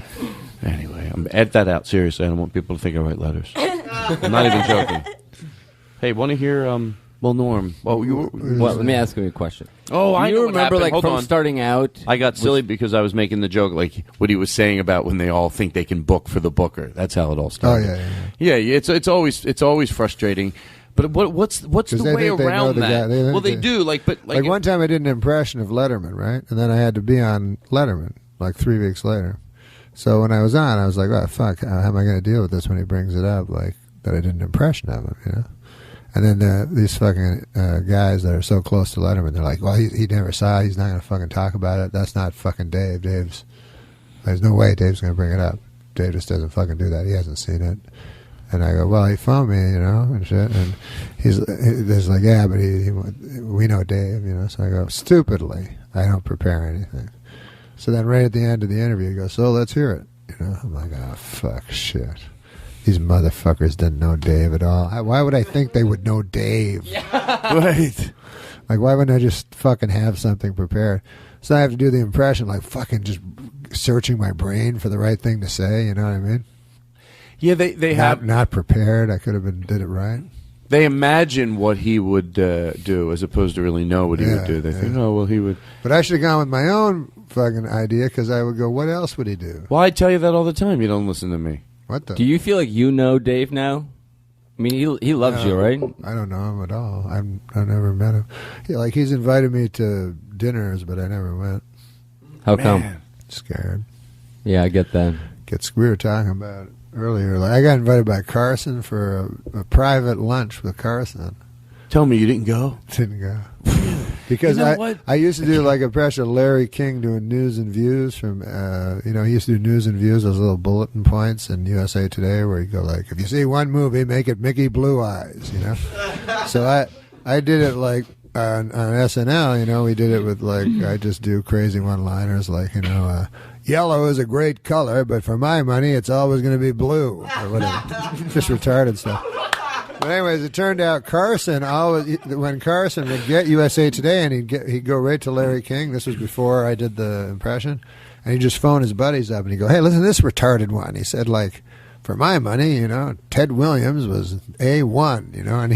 A: Anyway, edit that out. Seriously, I don't want people to think I write letters. I'm not even joking. Hey, want to hear? Well, Norm. Well,
C: let me ask you a question.
A: Oh, I know what
C: remember,
A: happened.
C: like, from starting out.
A: I got silly because I was making the joke, like what he was saying about when they all think they can book for the booker. That's how it all started.
B: Oh yeah.
A: It's always frustrating. But what's the way around that? They do. Like
B: one time I did an impression of Letterman, right? And then I had to be on Letterman like 3 weeks later. So when I was on, I was like, "Oh fuck, how am I going to deal with this when he brings it up? Like that I did an impression of him, you know?" And then these fucking guys that are so close to Letterman, they're like, "Well, he never saw it. He's not going to fucking talk about it. That's not fucking Dave. There's no way Dave's going to bring it up. Dave just doesn't fucking do that. He hasn't seen it." And I go, "Well, he phoned me, you know, and shit." And he's like, "Yeah, but we know Dave, you know." So I go, "Stupidly, I don't prepare anything." So then right at the end of the interview, he goes, "So let's hear it." You know, I'm like, "Oh, fuck, shit. These motherfuckers didn't know Dave at all. Why would I think they would know Dave?" Yeah. Right. Like, why wouldn't I just fucking have something prepared? So I have to do the impression, like fucking just searching my brain for the right thing to say, you know what I mean?
A: Yeah, they have...
B: Not prepared. I could have did it right.
A: They imagine what he would do as opposed to really know what he would do. They think, oh, well, he would...
B: But I should have gone with my own fucking idea because I would go, what else would he do?
A: Well, I tell you that all the time. You don't listen to me.
B: What the?
C: Do you feel like you know Dave now? I mean, he loves you, right?
B: I don't know him at all. I've never met him. He's invited me to dinners, but I never went.
C: How come?
B: Scared.
C: Yeah, I get that.
B: We were talking about it earlier. Like, I got invited by Carson for a private lunch with Carson.
A: Tell me you didn't go?
B: Didn't go. Because
A: you know
B: I used to do like a impression of Larry King doing News and Views from, he used to do News and Views, those little bulletin points in USA Today where you go like, if you see one movie, make it Mickey Blue Eyes, you know? So I did it like on SNL, you know, we did it with like, I just do crazy one-liners like, you know, yellow is a great color, but for my money, it's always going to be blue, or whatever. Just retarded stuff. But anyways, it turned out Carson when Carson would get USA Today and he'd go right to Larry King. This was before I did the impression, and he'd just phone his buddies up and he'd go, "Hey, listen to this retarded one." He said, like, for my money, you know, Ted Williams was A1, you know, and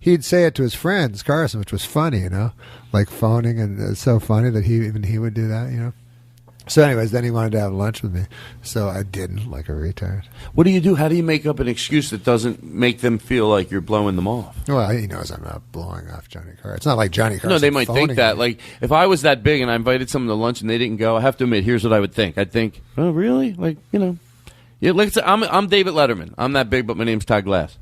B: he'd say it to his friends, Carson, which was funny, you know, like phoning, and it's so funny that he would do that, you know. So anyways, then he wanted to have lunch with me. So I didn't, like a retard.
A: What do you do? How do you make up an excuse that doesn't make them feel like you're blowing them off?
B: Well, he knows I'm not blowing off Johnny Carson. It's not like Johnny Carson.
A: No, they might think that.
B: Me.
A: Like, if I was that big and I invited someone to lunch and they didn't go, I have to admit, here's what I would think. I'd think, oh, really? Like, you know. Yeah, like I'm David Letterman. I'm that big, but my name's Todd Glass.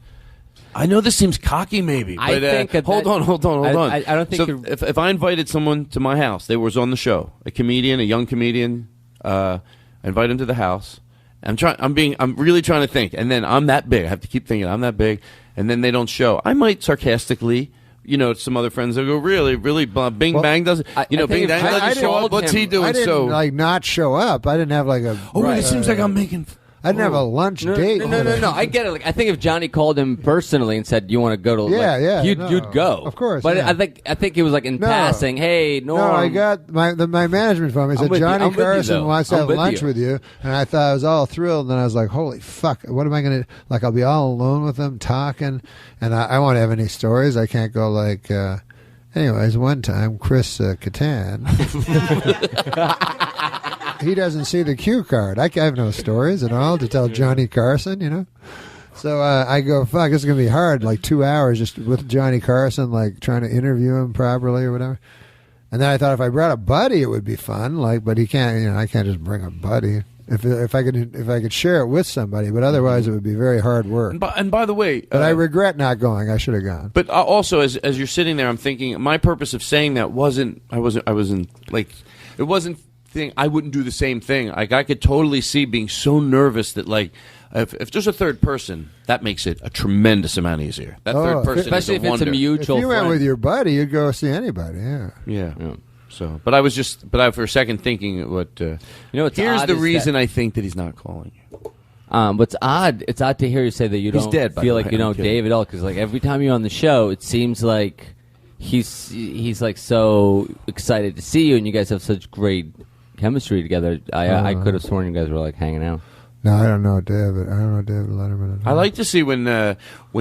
A: I know this seems cocky, maybe, but
C: I think
A: hold on.
C: I don't think
A: if I invited someone to my house, they was on the show, a young comedian, I invite him to the house. I'm really trying to think, and then I'm that big. I have to keep thinking I'm that big, and then they don't show. I might sarcastically, you know, some other friends will go, really, Bing Bang doesn't, Bing Bang doesn't show up. What's he doing?
B: I didn't not show up. I didn't have like a.
A: Oh, it seems like I'm making.
B: I didn't have a lunch date.
C: No. I get it. Like, I think if Johnny called him personally and said, "You want to go to?" You'd go.
B: Of course.
C: But I think it was like in passing. Hey, Norm.
B: No, I got my management phone. He said Johnny Carson wants to have lunch with you, and I thought I was all thrilled. And then I was like, "Holy fuck! What am I going to like? I'll be all alone with him talking, and I won't have any stories. I can't go like." Anyways, one time, Chris Kattan, he doesn't see the cue card. I have no stories at all to tell Johnny Carson, you know. So I go, fuck, this is going to be hard, like 2 hours just with Johnny Carson, like trying to interview him properly or whatever. And then I thought if I brought a buddy, it would be fun. Like, but he can't, you know, I can't just bring a buddy. If I could share it with somebody, but otherwise it would be very hard work.
A: And by the way,
B: but I regret not going. I should have gone.
A: But also, as you're sitting there, I'm thinking my purpose of saying that wasn't I wasn't like it wasn't thing. I wouldn't do the same thing. Like I could totally see being so nervous that like. If there's a third person, that makes it a tremendous amount easier. That third person,
C: especially if it's a mutual.
B: If you
C: friend.
B: went with your buddy, you'd go see anybody.
A: Yeah. So, but I was for a second thinking, what you know? Here's the reason I think that he's not calling you.
C: What's odd? It's odd to hear you say that you don't feel like you know Dave at all. Because like every time you're on the show, it seems like he's like so excited to see you, and you guys have such great chemistry together. I could have sworn you guys were like hanging out.
B: No, I don't know David. I don't know David Letterman.
A: I like to see when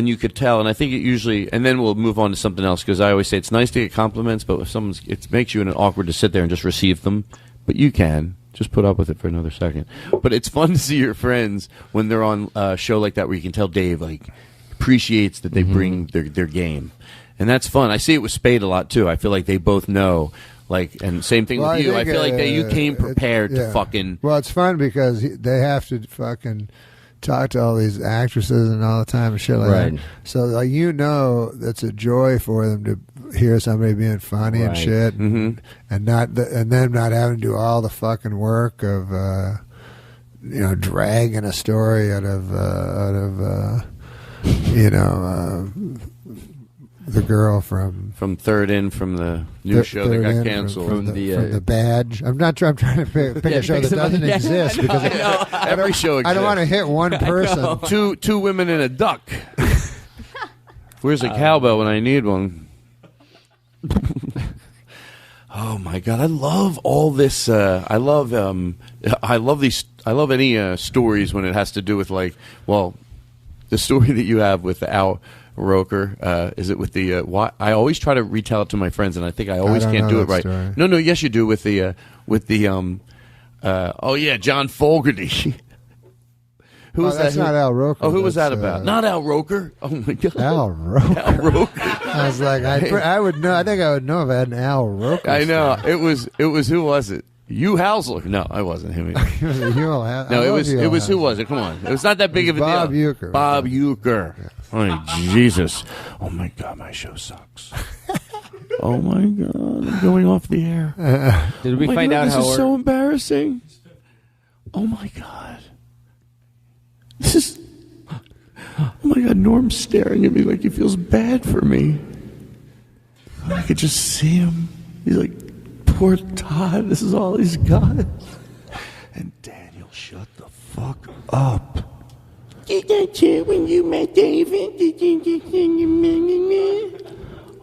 A: you could tell, and I think it usually, and then we'll move on to something else because I always say it's nice to get compliments, but if it makes you awkward to sit there and just receive them. But you can just put up with it for another second. But it's fun to see your friends when they're on a show like that where you can tell Dave like appreciates that they bring their game, and that's fun. I see it with Spade a lot too. I feel like they both know. Like, and same thing with you. I feel like that you came prepared to fucking.
B: Well, it's fun because they have to fucking talk to all these actresses and all the time and shit like that. So, like, you know, it's a joy for them to hear somebody being funny and shit, and them not having to do all the fucking work of, dragging a story out of the girl from
A: Third In from the new show that got canceled
B: from the Badge. I'm trying to pick a show that doesn't exist because
A: every show exists.
B: I don't want to hit one person.
A: Two women and a duck. Where's a cowbell when I need one? Oh my God, I love all this. I love these. I love any stories when it has to do with like, well, the story that you have with Al Roker, is it with the I always try to retell it to my friends, and I think I always can't do it right.
B: Story.
A: No, yes, you do with the John Fogerty. Who was that?
B: That's not Al Roker.
A: Oh, who was that about? Not Al Roker. Oh my God,
B: Al Roker.
A: Al Roker.
B: I was like, I would know. I think I would know if I had an Al Roker.
A: I know it was. Who was it? Hugh Hausler. No, I wasn't him. No, it was who was it? Come on, it was not that big of a
B: Bob
A: deal.
B: Uecker.
A: Bob Uecker. Yeah. Oh Jesus! Oh my God, my show sucks. Oh my God, I'm going off the air.
C: Did we find out
A: this
C: how
A: is so embarrassing? Oh my God, this is. Oh my God, Norm's staring at me like he feels bad for me. I could just see him. He's like, poor Todd, this is all he's got. And Daniel, shut the fuck up. Did that you when you met David?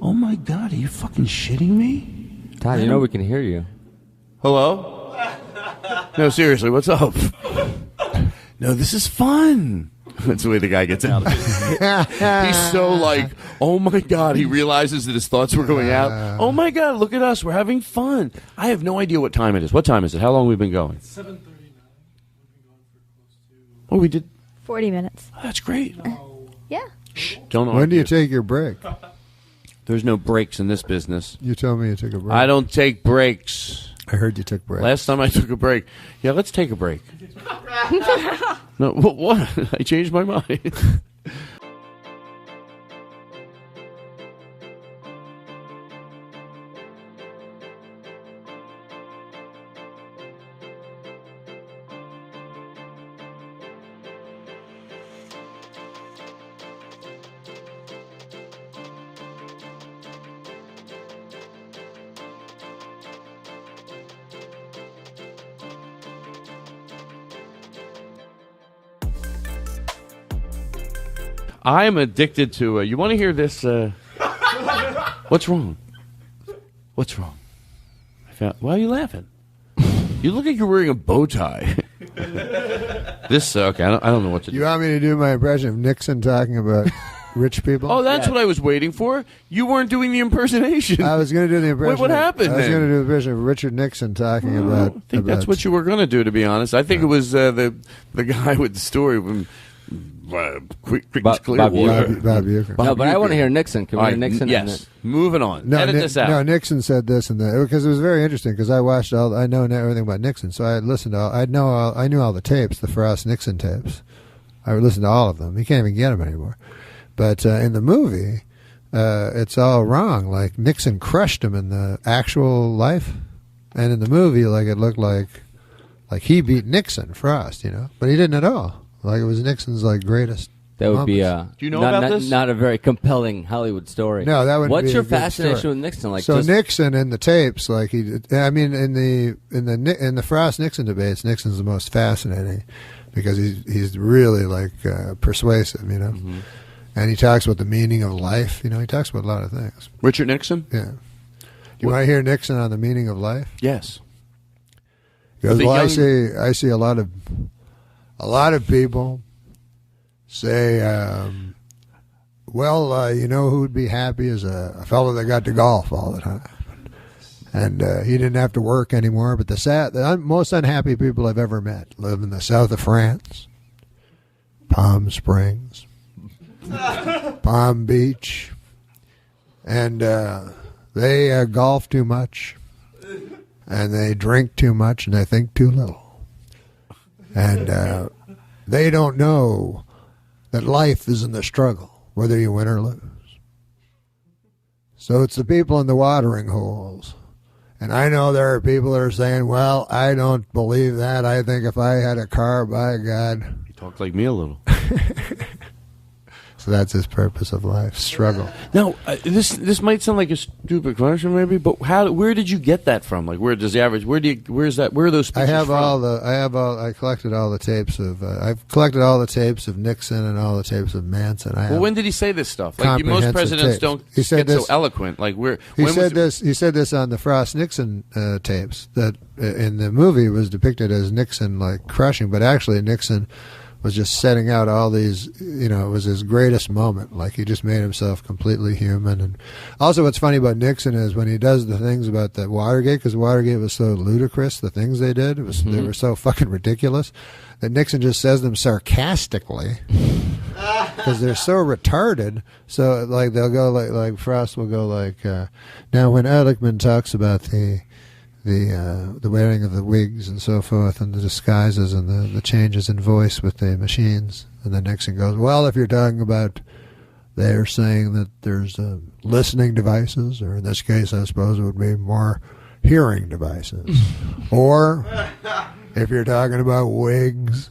A: Oh my God, are you fucking shitting me?
C: Todd, you know we can hear you.
A: Hello? No, seriously, what's up? No, this is fun. That's the way the guy gets out of it. He's so like, oh my God, he realizes that his thoughts were going out. Oh my God, look at us, we're having fun. I have no idea what time it is. What time is it? How long have we been going?
G: 7:39. We've been going for close to...
A: Oh, we did?
F: 40 minutes.
A: Oh, that's great.
F: Yeah.
A: Shh, don't
B: When do you take your break?
A: There's no breaks in this business.
B: You told me you took a break.
A: I don't take breaks.
B: I heard you took breaks.
A: Last time I took a break. Yeah, let's take a break. No, what? I changed my mind. I'm addicted to. You want to hear this? What's wrong? What's wrong? Why are you laughing? You look like you're wearing a bow tie. This okay. I don't know what to do.
B: You want me to do my impression of Nixon talking about rich people.
A: Oh, that's what I was waiting for. You weren't doing the impersonation.
B: I was going to do the impression.
A: Wait, what happened?
B: I was
A: then?
B: going to do the impression of Richard Nixon talking about.
A: I think that's what you were going to do. To be honest, I think it was the guy with the story from
C: Bob
B: Bucher.
C: No, but I want to hear Nixon. Can we hear Nixon?
A: Yes. Moving on.
B: No,
A: Edit this out.
B: No, Nixon said this because it was very interesting because I watched I know everything about Nixon, so I listened to I knew all the tapes, the Frost Nixon tapes. I would listen to all of them. You can't even get them anymore. But in the movie, it's all wrong. Like Nixon crushed him in the actual life, and in the movie, like it looked like he beat Nixon, Frost, but he didn't at all. Like it was Nixon's greatest.
C: That would be
A: Do you know about this?
C: Not a very compelling Hollywood story.
B: No, that would.
C: What's
B: be
C: your
B: a good
C: fascination
B: story.
C: with Nixon?
B: So Nixon in the tapes, in the Frost Nixon debates, Nixon's the most fascinating because he's really persuasive,
A: Mm-hmm.
B: and he talks about the meaning of life. He talks about a lot of things.
A: Richard Nixon?
B: Yeah. Do you want to hear Nixon on the meaning of life?
A: Yes.
B: He goes, well, I see a lot of people say, who'd be happy is a fellow that got to golf all the time. And he didn't have to work anymore. But the most unhappy people I've ever met live in the south of France, Palm Springs, Palm Beach. And they golf too much. And they drink too much and they think too little. And they don't know that life is in the struggle, whether you win or lose. So it's the people in the watering holes. And I know there are people that are saying, well, I don't believe that. I think if I had a car, by God.
A: You talk like me a little.
B: So that's his purpose of life, struggle.
A: Now, this might sound like a stupid question, maybe, but where did you get that from? Like, where does the average? Where are those?
B: I collected all the tapes of. I've collected all the tapes of Nixon and all the tapes of Manson.
A: Well, when did he say this stuff? Like most presidents
B: tapes.
A: don't
B: get
A: so eloquent. Like
B: He said this on the Frost Nixon tapes. That in the movie was depicted as Nixon crushing, but actually Nixon was just setting out all these, it was his greatest moment. Like he just made himself completely human. And also what's funny about Nixon is when he does the things about the Watergate, because Watergate was so ludicrous, the things they did, they were so fucking ridiculous, that Nixon just says them sarcastically because they're so retarded. So they'll go like Frost will go now when Ehrlichman talks about the wearing of the wigs and so forth and the disguises and the changes in voice with the machines. And then Nixon goes, well, if you're talking about they're saying that there's listening devices, or in this case, I suppose it would be more hearing devices. Or if you're talking about wigs.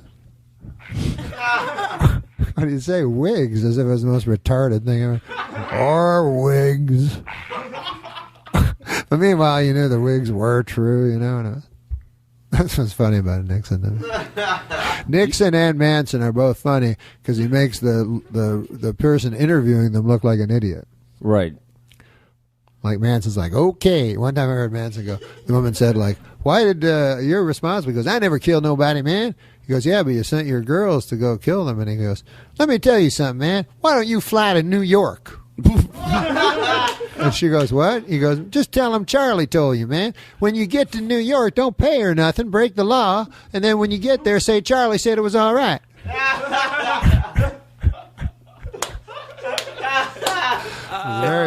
B: What do you say, wigs? As if it was the most retarded thing ever. Or wigs. But meanwhile, the wigs were true, and that's what's funny about Nixon. Nixon and Manson are both funny because he makes the person interviewing them look like an idiot.
C: Right.
B: Like Manson's like, okay. One time I heard Manson go, the woman said, why did your response? He goes, I never killed nobody, man. He goes, yeah, but you sent your girls to go kill them. And he goes, let me tell you something, man. Why don't you fly to New York? And she goes, what? He goes, just tell him Charlie told you, man. When you get to New York, don't pay her nothing, break the law, and then when you get there, say Charlie said it was all right. Very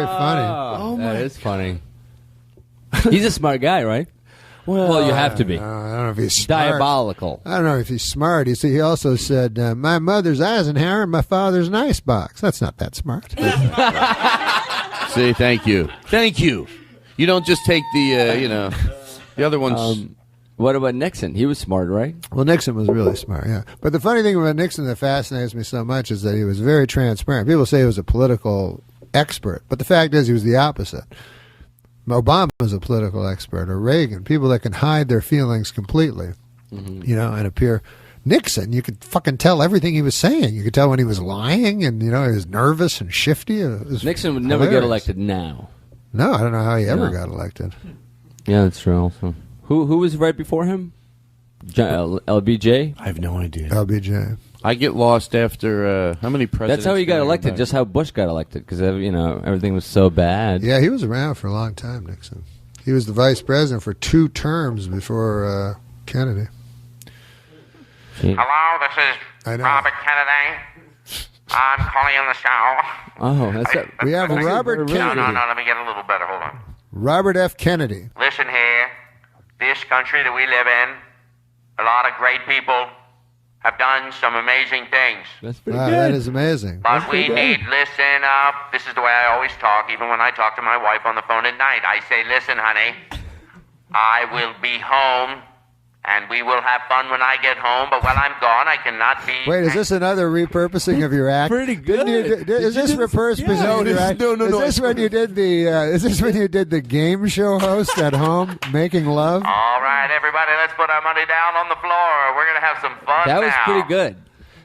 B: funny.
C: Oh, that is funny. He's a smart guy, right? Well, you have to be.
B: I don't know if he's smart.
C: Diabolical.
B: I don't know if he's smart. He also said, my mother's Eisenhower and my father's an icebox. That's not that smart.
A: See, thank you. You don't just take the other ones.
C: What about Nixon? He was smart, right?
B: Well, Nixon was really smart, yeah. But the funny thing about Nixon that fascinates me so much is that he was very transparent. People say he was a political expert, but the fact is he was the opposite. Obama was a political expert, or Reagan, people that can hide their feelings completely, and appear. Nixon, you could fucking tell everything he was saying. You could tell when he was lying, and he was nervous and shifty.
C: Nixon would never get elected now.
B: No, I don't know how he ever got elected.
C: Yeah, that's true. Also, who was right before him? LBJ?
A: I have no idea.
B: LBJ.
A: I get lost after how many presidents?
C: That's how he got elected. Just how Bush got elected, because everything was so bad.
B: Yeah, he was around for a long time, Nixon. He was the vice president for 2 terms before Kennedy.
D: Hello, this is Robert Kennedy. I'm calling on the show.
C: Oh, that's it.
B: We have Robert Kennedy.
D: No, let me get a little better. Hold on.
B: Robert F. Kennedy.
D: Listen here. This country that we live in, a lot of great people have done some amazing things.
C: That's pretty
B: Wow,
C: good.
B: that is amazing.
D: But we need, listen up. This is the way I always talk, even when I talk to my wife on the phone at night. I say, listen, honey, I will be home, and we will have fun when I get home, but when I'm gone, I cannot be...
B: Wait, is this another repurposing of your act?
C: Pretty good.
B: Is this repurposing of your act?
A: No.
B: Is this when you did the? Is this when you did the game show host at home, making love?
D: All right, everybody, let's put our money down on the floor. We're going to have some fun
C: That was
D: now.
C: pretty good.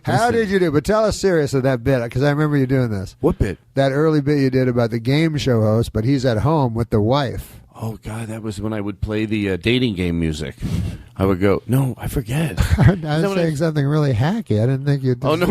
B: How did you do? But tell us seriously that bit, because I remember you doing this.
A: What bit?
B: That early bit you did about the game show host, but he's at home with the wife.
A: Oh, God, that was when I would play the dating game music. I would go, no, I forget.
B: I was saying something really hacky. I didn't think you'd.
A: Oh, no.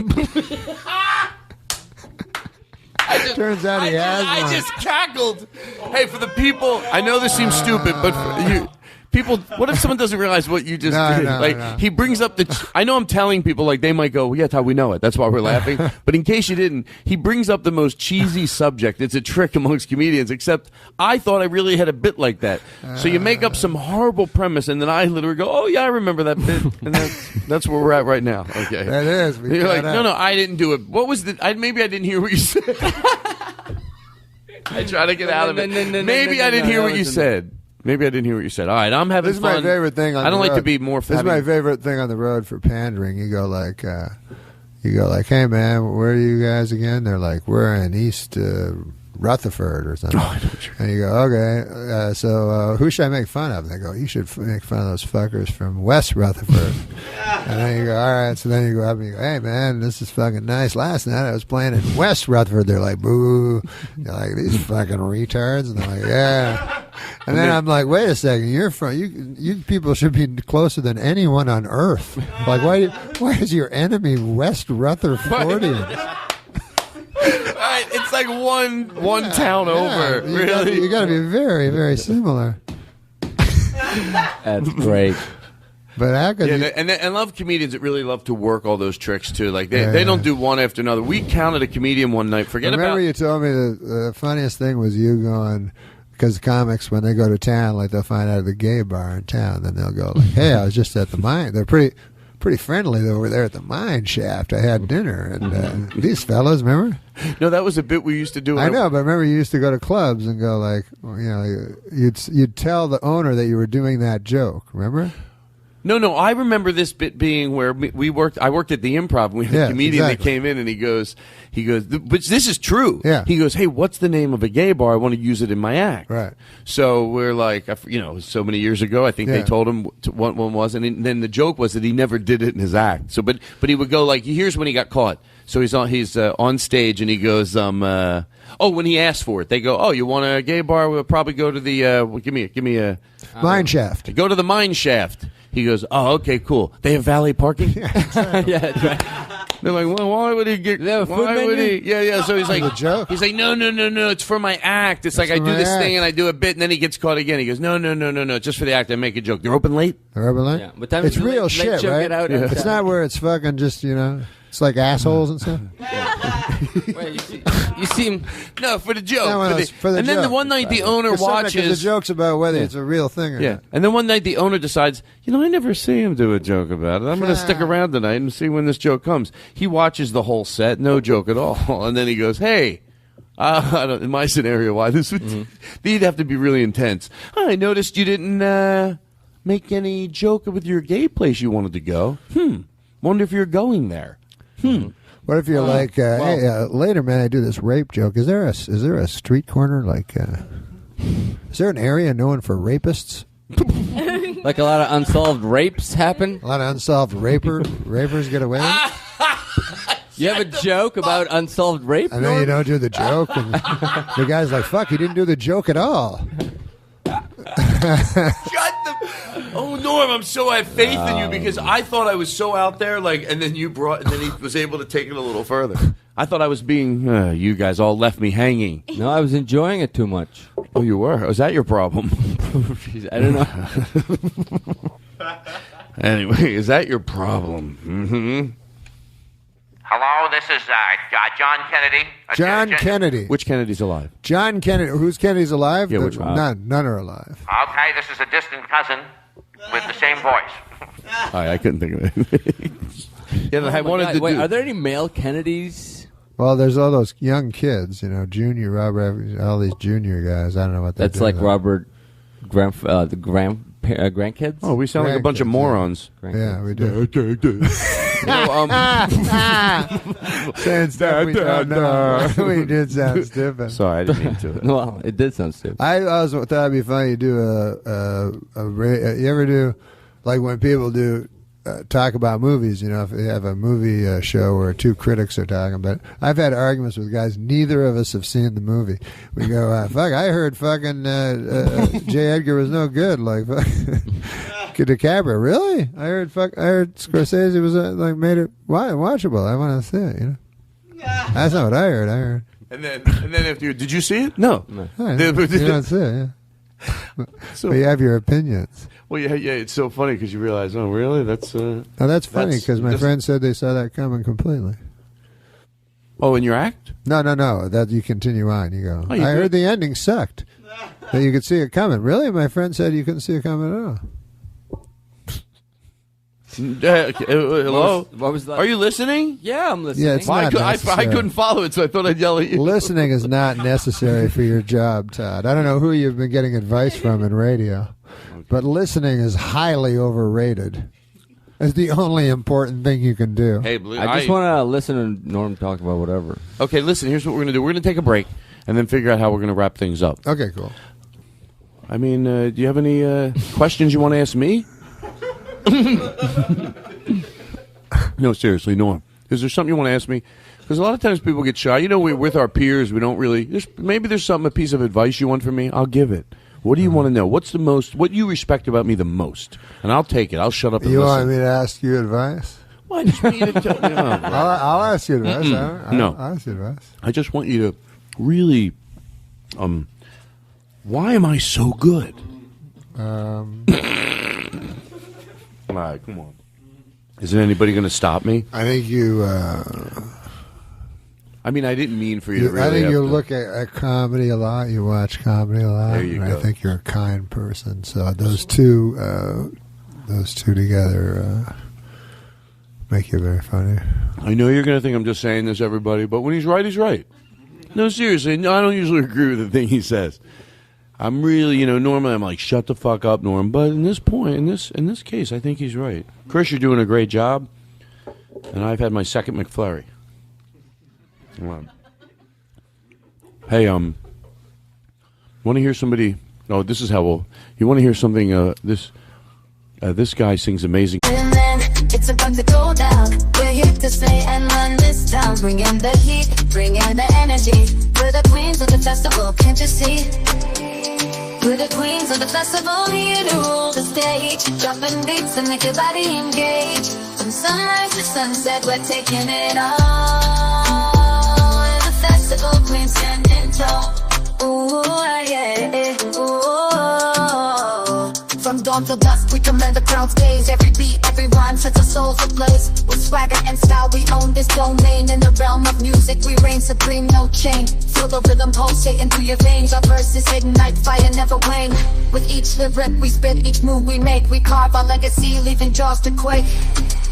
B: Turns out he has one.
A: I just cackled. Hey, for the people, I know this seems stupid, but for you, people, what if someone doesn't realize what you just did?
B: No.
A: He brings up I know I'm telling people, like, they might go, well, yeah, that's how we know it. That's why we're laughing. But in case you didn't, he brings up the most cheesy subject. It's a trick amongst comedians, except I thought I really had a bit like that. So you make up some horrible premise, and then I literally go, oh, yeah, I remember that bit. And that's where we're at right now. Okay.
B: That is.
A: You're like, no, I didn't do it. What was maybe I didn't hear what you said. I try to get out of it. Maybe I didn't hear what you said. Maybe I didn't hear what you said. All right, I'm having
B: This is
A: fun.
B: my favorite thing on the road.
A: I don't like to be more.
B: This is my favorite thing on the road for pandering. You go like, hey man, where are you guys again? They're like, we're in East Rutherford or something. And you go, okay, so who should I make fun of? And they go, you should make fun of those fuckers from West Rutherford. And then you go, all right. So then you go up and you go, hey man, this is fucking nice. Last night I was playing in West Rutherford. They're like, boo. You're like, these fucking retards. And they're like, yeah. And then I'm like, wait a second, you're from you people should be closer than anyone on earth. Like, why is your enemy West Rutherfordian?
A: Right, it's like one town over. Really,
B: you got to be very, very similar.
C: That's great.
B: But how could
A: and I love comedians that really love to work all those tricks too. Like they don't do one after another. We counted a comedian one night.
B: Remember you told me the funniest thing was you going, because comics, when they go to town, like they'll find out of the gay bar in town, then they'll go like, hey, I was just at the mine. They're pretty friendly over there at the mine shaft. I had dinner, and these fellas, remember?
A: No, that was a bit we used to do.
B: I know, but remember you used to go to clubs and go like, you'd tell the owner that you were doing that joke, remember?
A: No, I remember this bit being where we worked. I worked at the Improv. We had a comedian that came in, and he goes, which this is true.
B: Yeah.
A: He goes, hey, what's the name of a gay bar? I want to use it in my act.
B: Right.
A: So we're like, so many years ago, I think they told him what one was, and then the joke was that he never did it in his act. So, but he would go like, here's when he got caught. So he's on stage, and he goes, when he asked for it, they go, oh, you want a gay bar? We'll probably go to the give me a
B: mine shaft.
A: Go to the mine shaft. He goes, oh, okay, cool. They have valet parking?
C: Yeah, that's right.
A: They're like, well, why would he get... Why would he... Yeah. So he's like...
B: a joke?
A: He's like, no. It's for my act. It's like I do this thing and I do a bit and then he gets caught again. He goes, no. Just for the act. I make a joke. They're open late?
B: They're open late?
C: Yeah. What time
B: it's
C: is
B: real
C: late
B: shit,
C: show
B: right?
C: get out
B: It's not where it's fucking just, it's like assholes and stuff.
C: Wait, you seem...
A: No, for the joke.
B: For the
A: and then
B: joke.
A: the one night the owner watches...
B: The joke's about whether it's a real thing or not.
A: And then one night the owner decides, I never see him do a joke about it. I'm going to stick around tonight and see when this joke comes. He watches the whole set, no joke at all. And then he goes, hey... in my scenario, why this would... They'd have to be really intense. I noticed you didn't make any joke with your gay place you wanted to go. Wonder if you're going there.
B: What if you're like, hey, later, man, I do this rape joke. Is there a street corner like? Is there an area known for rapists?
C: Like a lot of unsolved rapes happen.
B: A lot of unsolved rapers get away.
C: You have a joke about unsolved rape?
B: And then you don't do the joke, and the guy's like, "Fuck, you didn't do the joke at all."
A: Oh, Norm, I have faith in you because I thought I was so out there, and then he was able to take it a little further. I thought I was being, you guys all left me hanging.
C: No, I was enjoying it too much.
A: Oh, you were? Was that your problem?
C: I don't know.
A: Anyway, is that your problem? Mm-hmm.
D: Hello, this is John Kennedy.
B: John Kennedy.
A: Which Kennedy's alive?
B: John Kennedy. Who's Kennedy's alive?
A: Yeah, which one?
B: None are alive.
D: Okay, this is a distant cousin with the same voice.
A: I couldn't think of it. I wanted to
C: Wait, are there any male Kennedys?
B: Well, there's all those young kids, Junior, Robert, all these junior guys. I don't know what they're
C: That's like Robert, grandkids?
A: Oh, we sound like a bunch of morons.
B: Yeah, we do. Saying stuff we don't know. We did sound stupid.
A: Sorry, I didn't mean to.
C: Well, it did sound stupid.
B: I also thought it'd be funny to do you ever do, like when people do talk about movies, if they have a movie show where two critics are talking about it. I've had arguments with guys, neither of us have seen the movie. We go, fuck, I heard fucking J. Edgar was no good. Like, DiCaprio, really? I heard Scorsese was made it watchable. I want to see it, That's not what I heard.
A: And then after did you see it? No.
B: You don't see it, yeah. But you have your opinions.
A: Well, yeah, it's so funny because you realize, oh, really? That's
B: that's funny because my friend said they saw that coming completely.
A: Oh, in your act?
B: No. That you continue on. You go. I heard the ending sucked. That you could see it coming. Really? My friend said you couldn't see it coming at all.
A: Hello?
C: What was that?
A: Are you listening?
C: Yeah, I'm listening.
B: Yeah, it's not
A: I couldn't follow it, so I thought I'd yell at you.
B: Listening is not necessary for your job, Todd. I don't know who you've been getting advice from in radio, but listening is highly overrated. It's the only important thing you can do.
A: Hey, Blue,
C: I just want to listen to Norm talk about whatever.
A: Okay, listen, here's what we're going to do. We're going to take a break and then figure out how we're going to wrap things up.
B: Okay, cool.
A: I mean, do you have any questions you want to ask me? No, seriously, Norm. Is there something you want to ask me? Because a lot of times people get shy. We're with our peers. We don't really. Maybe there's a piece of advice you want from me. I'll give it. What do you want to know? What's the most? What you respect about me the most? And I'll take it. I'll shut up and
B: listen.
A: You
B: want me to ask you advice?
A: Well, I just want you to tell me.
B: I'll ask you advice.
A: No,
B: I'll ask you advice.
A: I just want you to really. Why am I so good? All right, come on. Isn't anybody going to stop me?
B: I think you.
A: I mean, I didn't mean for you to really.
B: I think you look at comedy a lot. You watch comedy a lot.
A: There you go.
B: I think you're a kind person. So those two together make you very funny.
A: I know you're going to think I'm just saying this, everybody, but when he's right, he's right. No, seriously, no, I don't usually agree with the thing he says. I'm really, normally I'm like, shut the fuck up, Norm. But in this case, I think he's right. Chris, you're doing a great job, and I've had my second McFlurry. Hey, want to hear somebody? Oh, this is how you want to hear something? This guy sings amazing.
H: It's about to go down. We're here to stay and run this town. Bring in the heat, bring in the energy. We're the queens of the festival, can't you see? We're the queens of the festival, here to rule the stage. Dropping beats and make your body engage. From sunrise to sunset, we're taking it all. We're the festival queens standing tall. Ooh, yeah, ooh. From dawn till dusk, we command the crowd's gaze. Every beat, every rhyme sets our souls ablaze. With swagger and style, we own this domain. In the realm of music, we reign supreme, no chain. Feel the rhythm pulsating through your veins. Our verses ignite, fire never wane. With each lyric we spit, each move we make, we carve our legacy, leaving jaws to quake.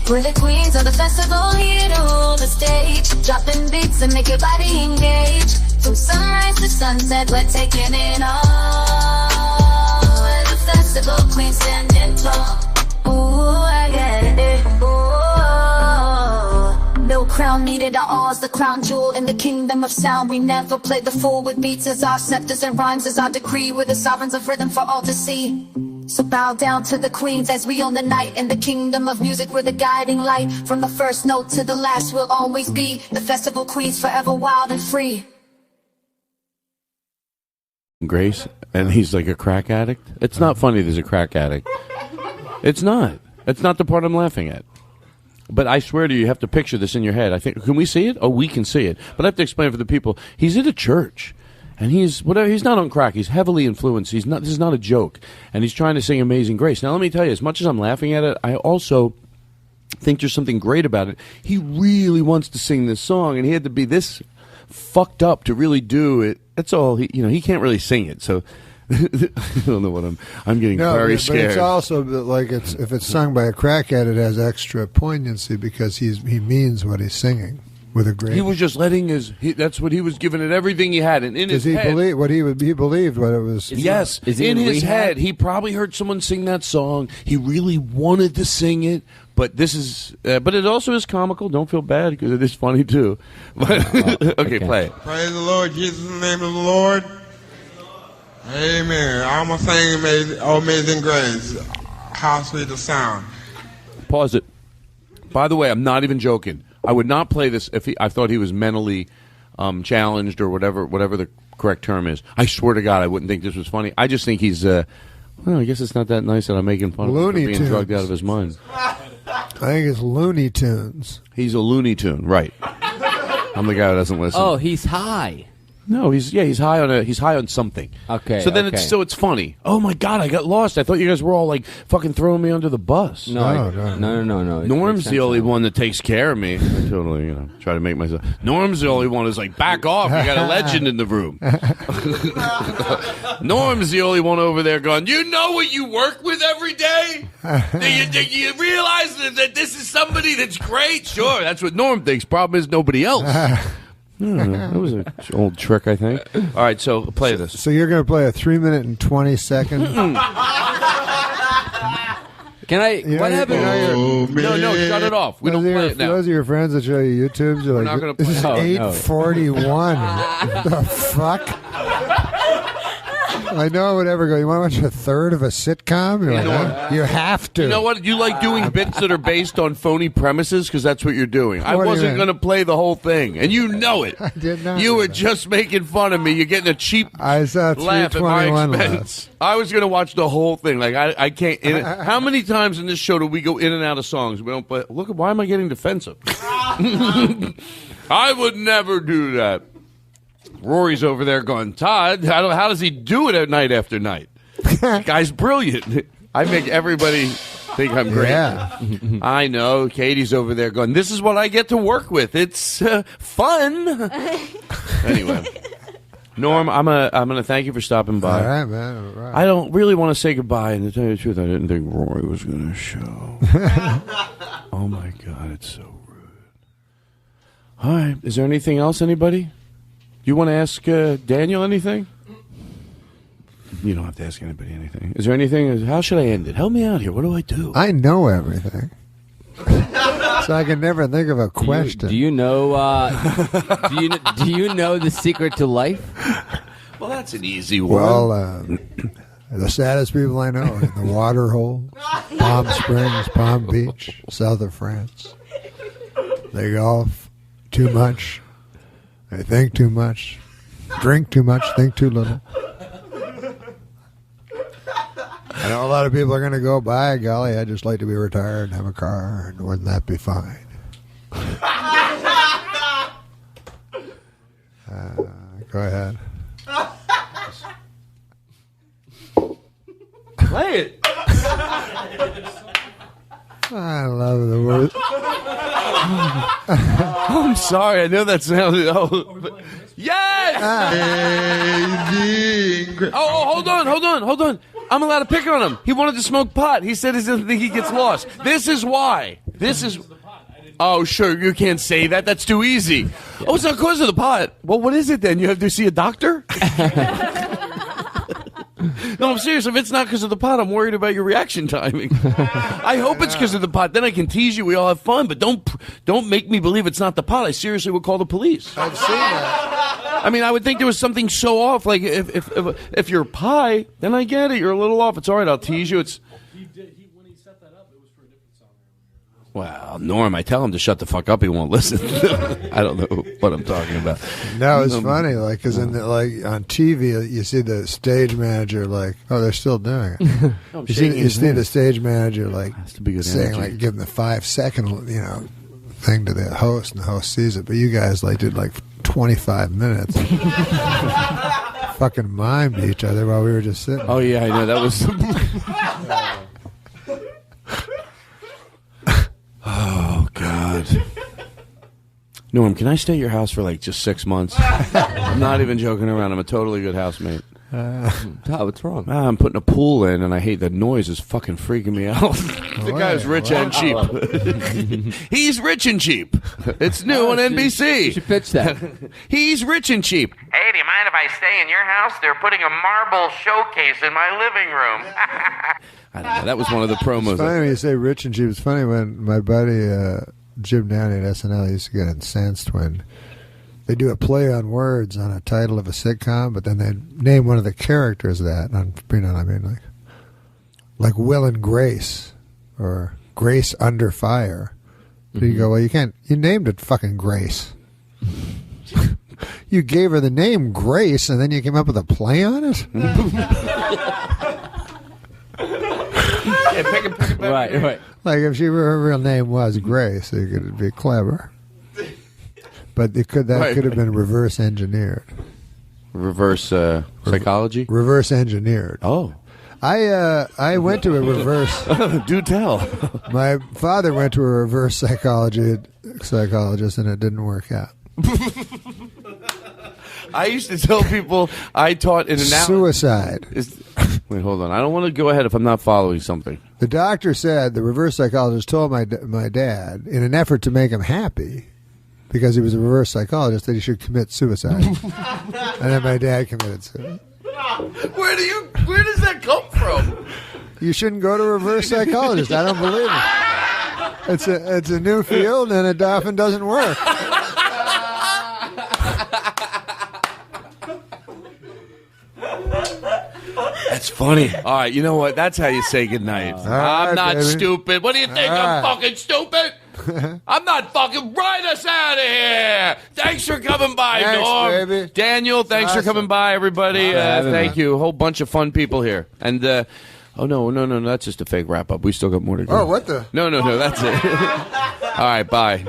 H: We're the queens of the festival, here to rule the stage. Dropping beats and make your body engage. From sunrise to sunset, we're taking it all. Festival queen standing tall. Ooh, I get it. Ooh. No crown needed, our all's the crown jewel in the kingdom of sound. We never play the fool with beats as our scepters and rhymes as our decree. We're the sovereigns of rhythm for all to see. So bow down to the queens as we own the night. In the kingdom of music, we're the guiding light. From the first note to the last, we'll always be the festival queens, forever wild and free.
A: Grace, and he's like a crack addict. It's not funny there's a crack addict. It's not. It's not the part I'm laughing at. But I swear to you, you have to picture this in your head. I think. Can we see it? Oh, we can see it. But I have to explain it for the people. He's in a church, and he's not on crack. He's heavily influenced. This is not a joke, and he's trying to sing "Amazing Grace." Now, let me tell you, as much as I'm laughing at it, I also think there's something great about it. He really wants to sing this song, and he had to be this fucked up to really do it. That's all. He can't really sing it, so. I don't know what I'm getting very scared.
B: But it's also like if it's sung by a crackhead, it has extra poignancy because he means what he's singing with a great.
A: He was just letting that's what he was giving it everything he had, and in his head,
B: he believed what it was.
A: Yes, in his head, he probably heard someone sing that song. He really wanted to sing it, but this is, but it also is comical. Don't feel bad because it is funny too. Okay, play it.
I: Praise the Lord, Jesus, in the name of the Lord. Amen. I'm going to sing Amazing Grace. How sweet the sound.
A: Pause it. By the way, I'm not even joking. I would not play this if I thought he was mentally challenged or whatever the correct term is. I swear to God, I wouldn't think this was funny. I just think he's, I guess it's not that nice that I'm making fun of him for being drugged out of his mind.
B: I think it's Looney Tunes.
A: He's a Looney Tune, right. I'm the guy who doesn't listen.
C: Oh, he's high.
A: No, he's high on something.
C: Okay.
A: So then it's funny. Oh my God, I got lost. I thought you guys were all like fucking throwing me under the bus.
C: No.
A: Norm's the only one that takes care of me. I totally, try to make myself. Norm's the only one who's like, back off. You got a legend in the room. Norm's the only one over there going, you know what you work with every day? Do you realize that this is somebody that's great? Sure, that's what Norm thinks. Problem is nobody else. That was an old trick, I think. All right, so play this.
B: So you're going to play a 3-minute and 20-second?
C: Can I? What happened?
A: No, shut it off. We don't play it now.
B: Those are your friends that show you YouTubes. You're
A: We're
B: like,
A: not going to play
B: this is 8:41. The fuck? I know I would ever go, you want to watch a third of a sitcom? You're like, you have to.
A: You know what? You like doing bits that are based on phony premises because that's what you're doing. I wasn't going to play the whole thing, and you know it.
B: I did not.
A: You were just making fun of me. You're getting a cheap laugh at my expense. I was going to watch the whole thing. Like I can't. How many times in this show do we go in and out of songs? We don't play. Look, why am I getting defensive? I would never do that. Rory's over there going, Todd, how does he do it at night after night? Guy's brilliant. I make everybody think I'm great.
B: Yeah.
A: I know. Katie's over there going, this is what I get to work with. It's fun. Anyway. Norm, I'm gonna thank you for stopping by.
B: All right, man. All right.
A: I don't really want to say goodbye, and to tell you the truth, I didn't think Rory was going to show. Oh, my God, it's so rude. All right. Is there anything else, anybody? Do you want to ask Daniel anything? You don't have to ask anybody anything. Is there anything? How should I end it? Help me out here. What do I do?
B: I know everything. So I can never think of a question.
C: Do you know? Do you know the secret to life?
A: Well, that's an easy one.
B: Well, the saddest people I know are in the water hole, Palm Springs, Palm Beach, south of France. They golf too much. They think too much, drink too much, think too little. I know a lot of people are going to go, by golly, I'd just like to be retired and have a car, and wouldn't that be fine? Go ahead.
A: Play it.
B: I love the word.
A: I'm sorry. I know that sounded. Yes. Hold on. I'm allowed to pick on him. He wanted to smoke pot. He said he doesn't think he gets lost. This is why. Oh, sure. You can't say that. That's too easy. Oh, it's not because of the pot. Well, what is it then? You have to see a doctor? No, I'm serious. If it's not because of the pot, I'm worried about your reaction timing. I hope it's because of the pot. Then I can tease you. We all have fun. But don't make me believe it's not the pot. I seriously would call the police.
B: I've seen that.
A: I mean, I would think there was something so off. Like if you're pie, then I get it. You're a little off. It's all right. I'll tease you. It's.
G: When he set that up, it was for a different song.
A: Well, Norm, I tell him to shut the fuck up. He won't listen. I don't know what I'm talking about.
B: No, it's funny, like, because on TV, you see the stage manager, like, oh, they're still doing it. you see the stage manager, like, saying, like, give them the 5-second, thing to the host, and the host sees it. But you guys, like, did, like, 25 minutes. Fucking mimed each other while we were just sitting.
A: Oh, yeah, I know. That was... Oh, God. Norm, can I stay at your house for like just 6 months? I'm not even joking around. I'm a totally good housemate.
C: Todd, what's wrong?
A: I'm putting a pool in, and I hate the noise. Is fucking freaking me out. The guy's rich and cheap. He's rich and cheap. It's new on NBC.
C: You should pitch that.
A: He's rich and cheap.
D: Hey, do you mind if I stay in your house? They're putting a marble showcase in my living room.
A: I don't know. That was one of the promos.
B: It's funny when you say rich and cheap. It's funny when my buddy Jim Downey at SNL used to get incensed when they do a play on words on a title of a sitcom, but then they name one of the characters that. Like Will and Grace, or Grace Under Fire. So you go, well, you can't. You named it fucking Grace. You gave her the name Grace, and then you came up with a play on it.
A: Yeah, pick it back.
B: Right. Like if her real name was Grace, it could be clever. But could have been reverse engineered.
A: Reverse psychology?
B: Reverse engineered.
A: Oh.
B: I went to a reverse.
A: Do tell.
B: My father went to a reverse psychologist, and it didn't work out.
A: I used to tell people I taught in
B: suicide.
A: Wait, hold on. I don't want to go ahead if I'm not following something.
B: The doctor said, the reverse psychologist told my dad, in an effort to make him happy, because he was a reverse psychologist, that he should commit suicide. And then my dad committed suicide.
A: Where does that come from?
B: You shouldn't go to a reverse psychologist. I don't believe it. It's a new field, and it often doesn't work.
A: That's funny. All right, you know what? That's how you say goodnight. I'm not stupid. What do you think? I'm fucking stupid? I'm not fucking. Write us out of here. Thanks for coming by, Norm.
B: Baby.
A: Daniel, thanks for coming by, everybody. Thank you. A whole bunch of fun people here. And, oh, no. That's just a fake wrap-up. We still got more to go.
B: Oh, what the?
A: No. That's it. All right, bye.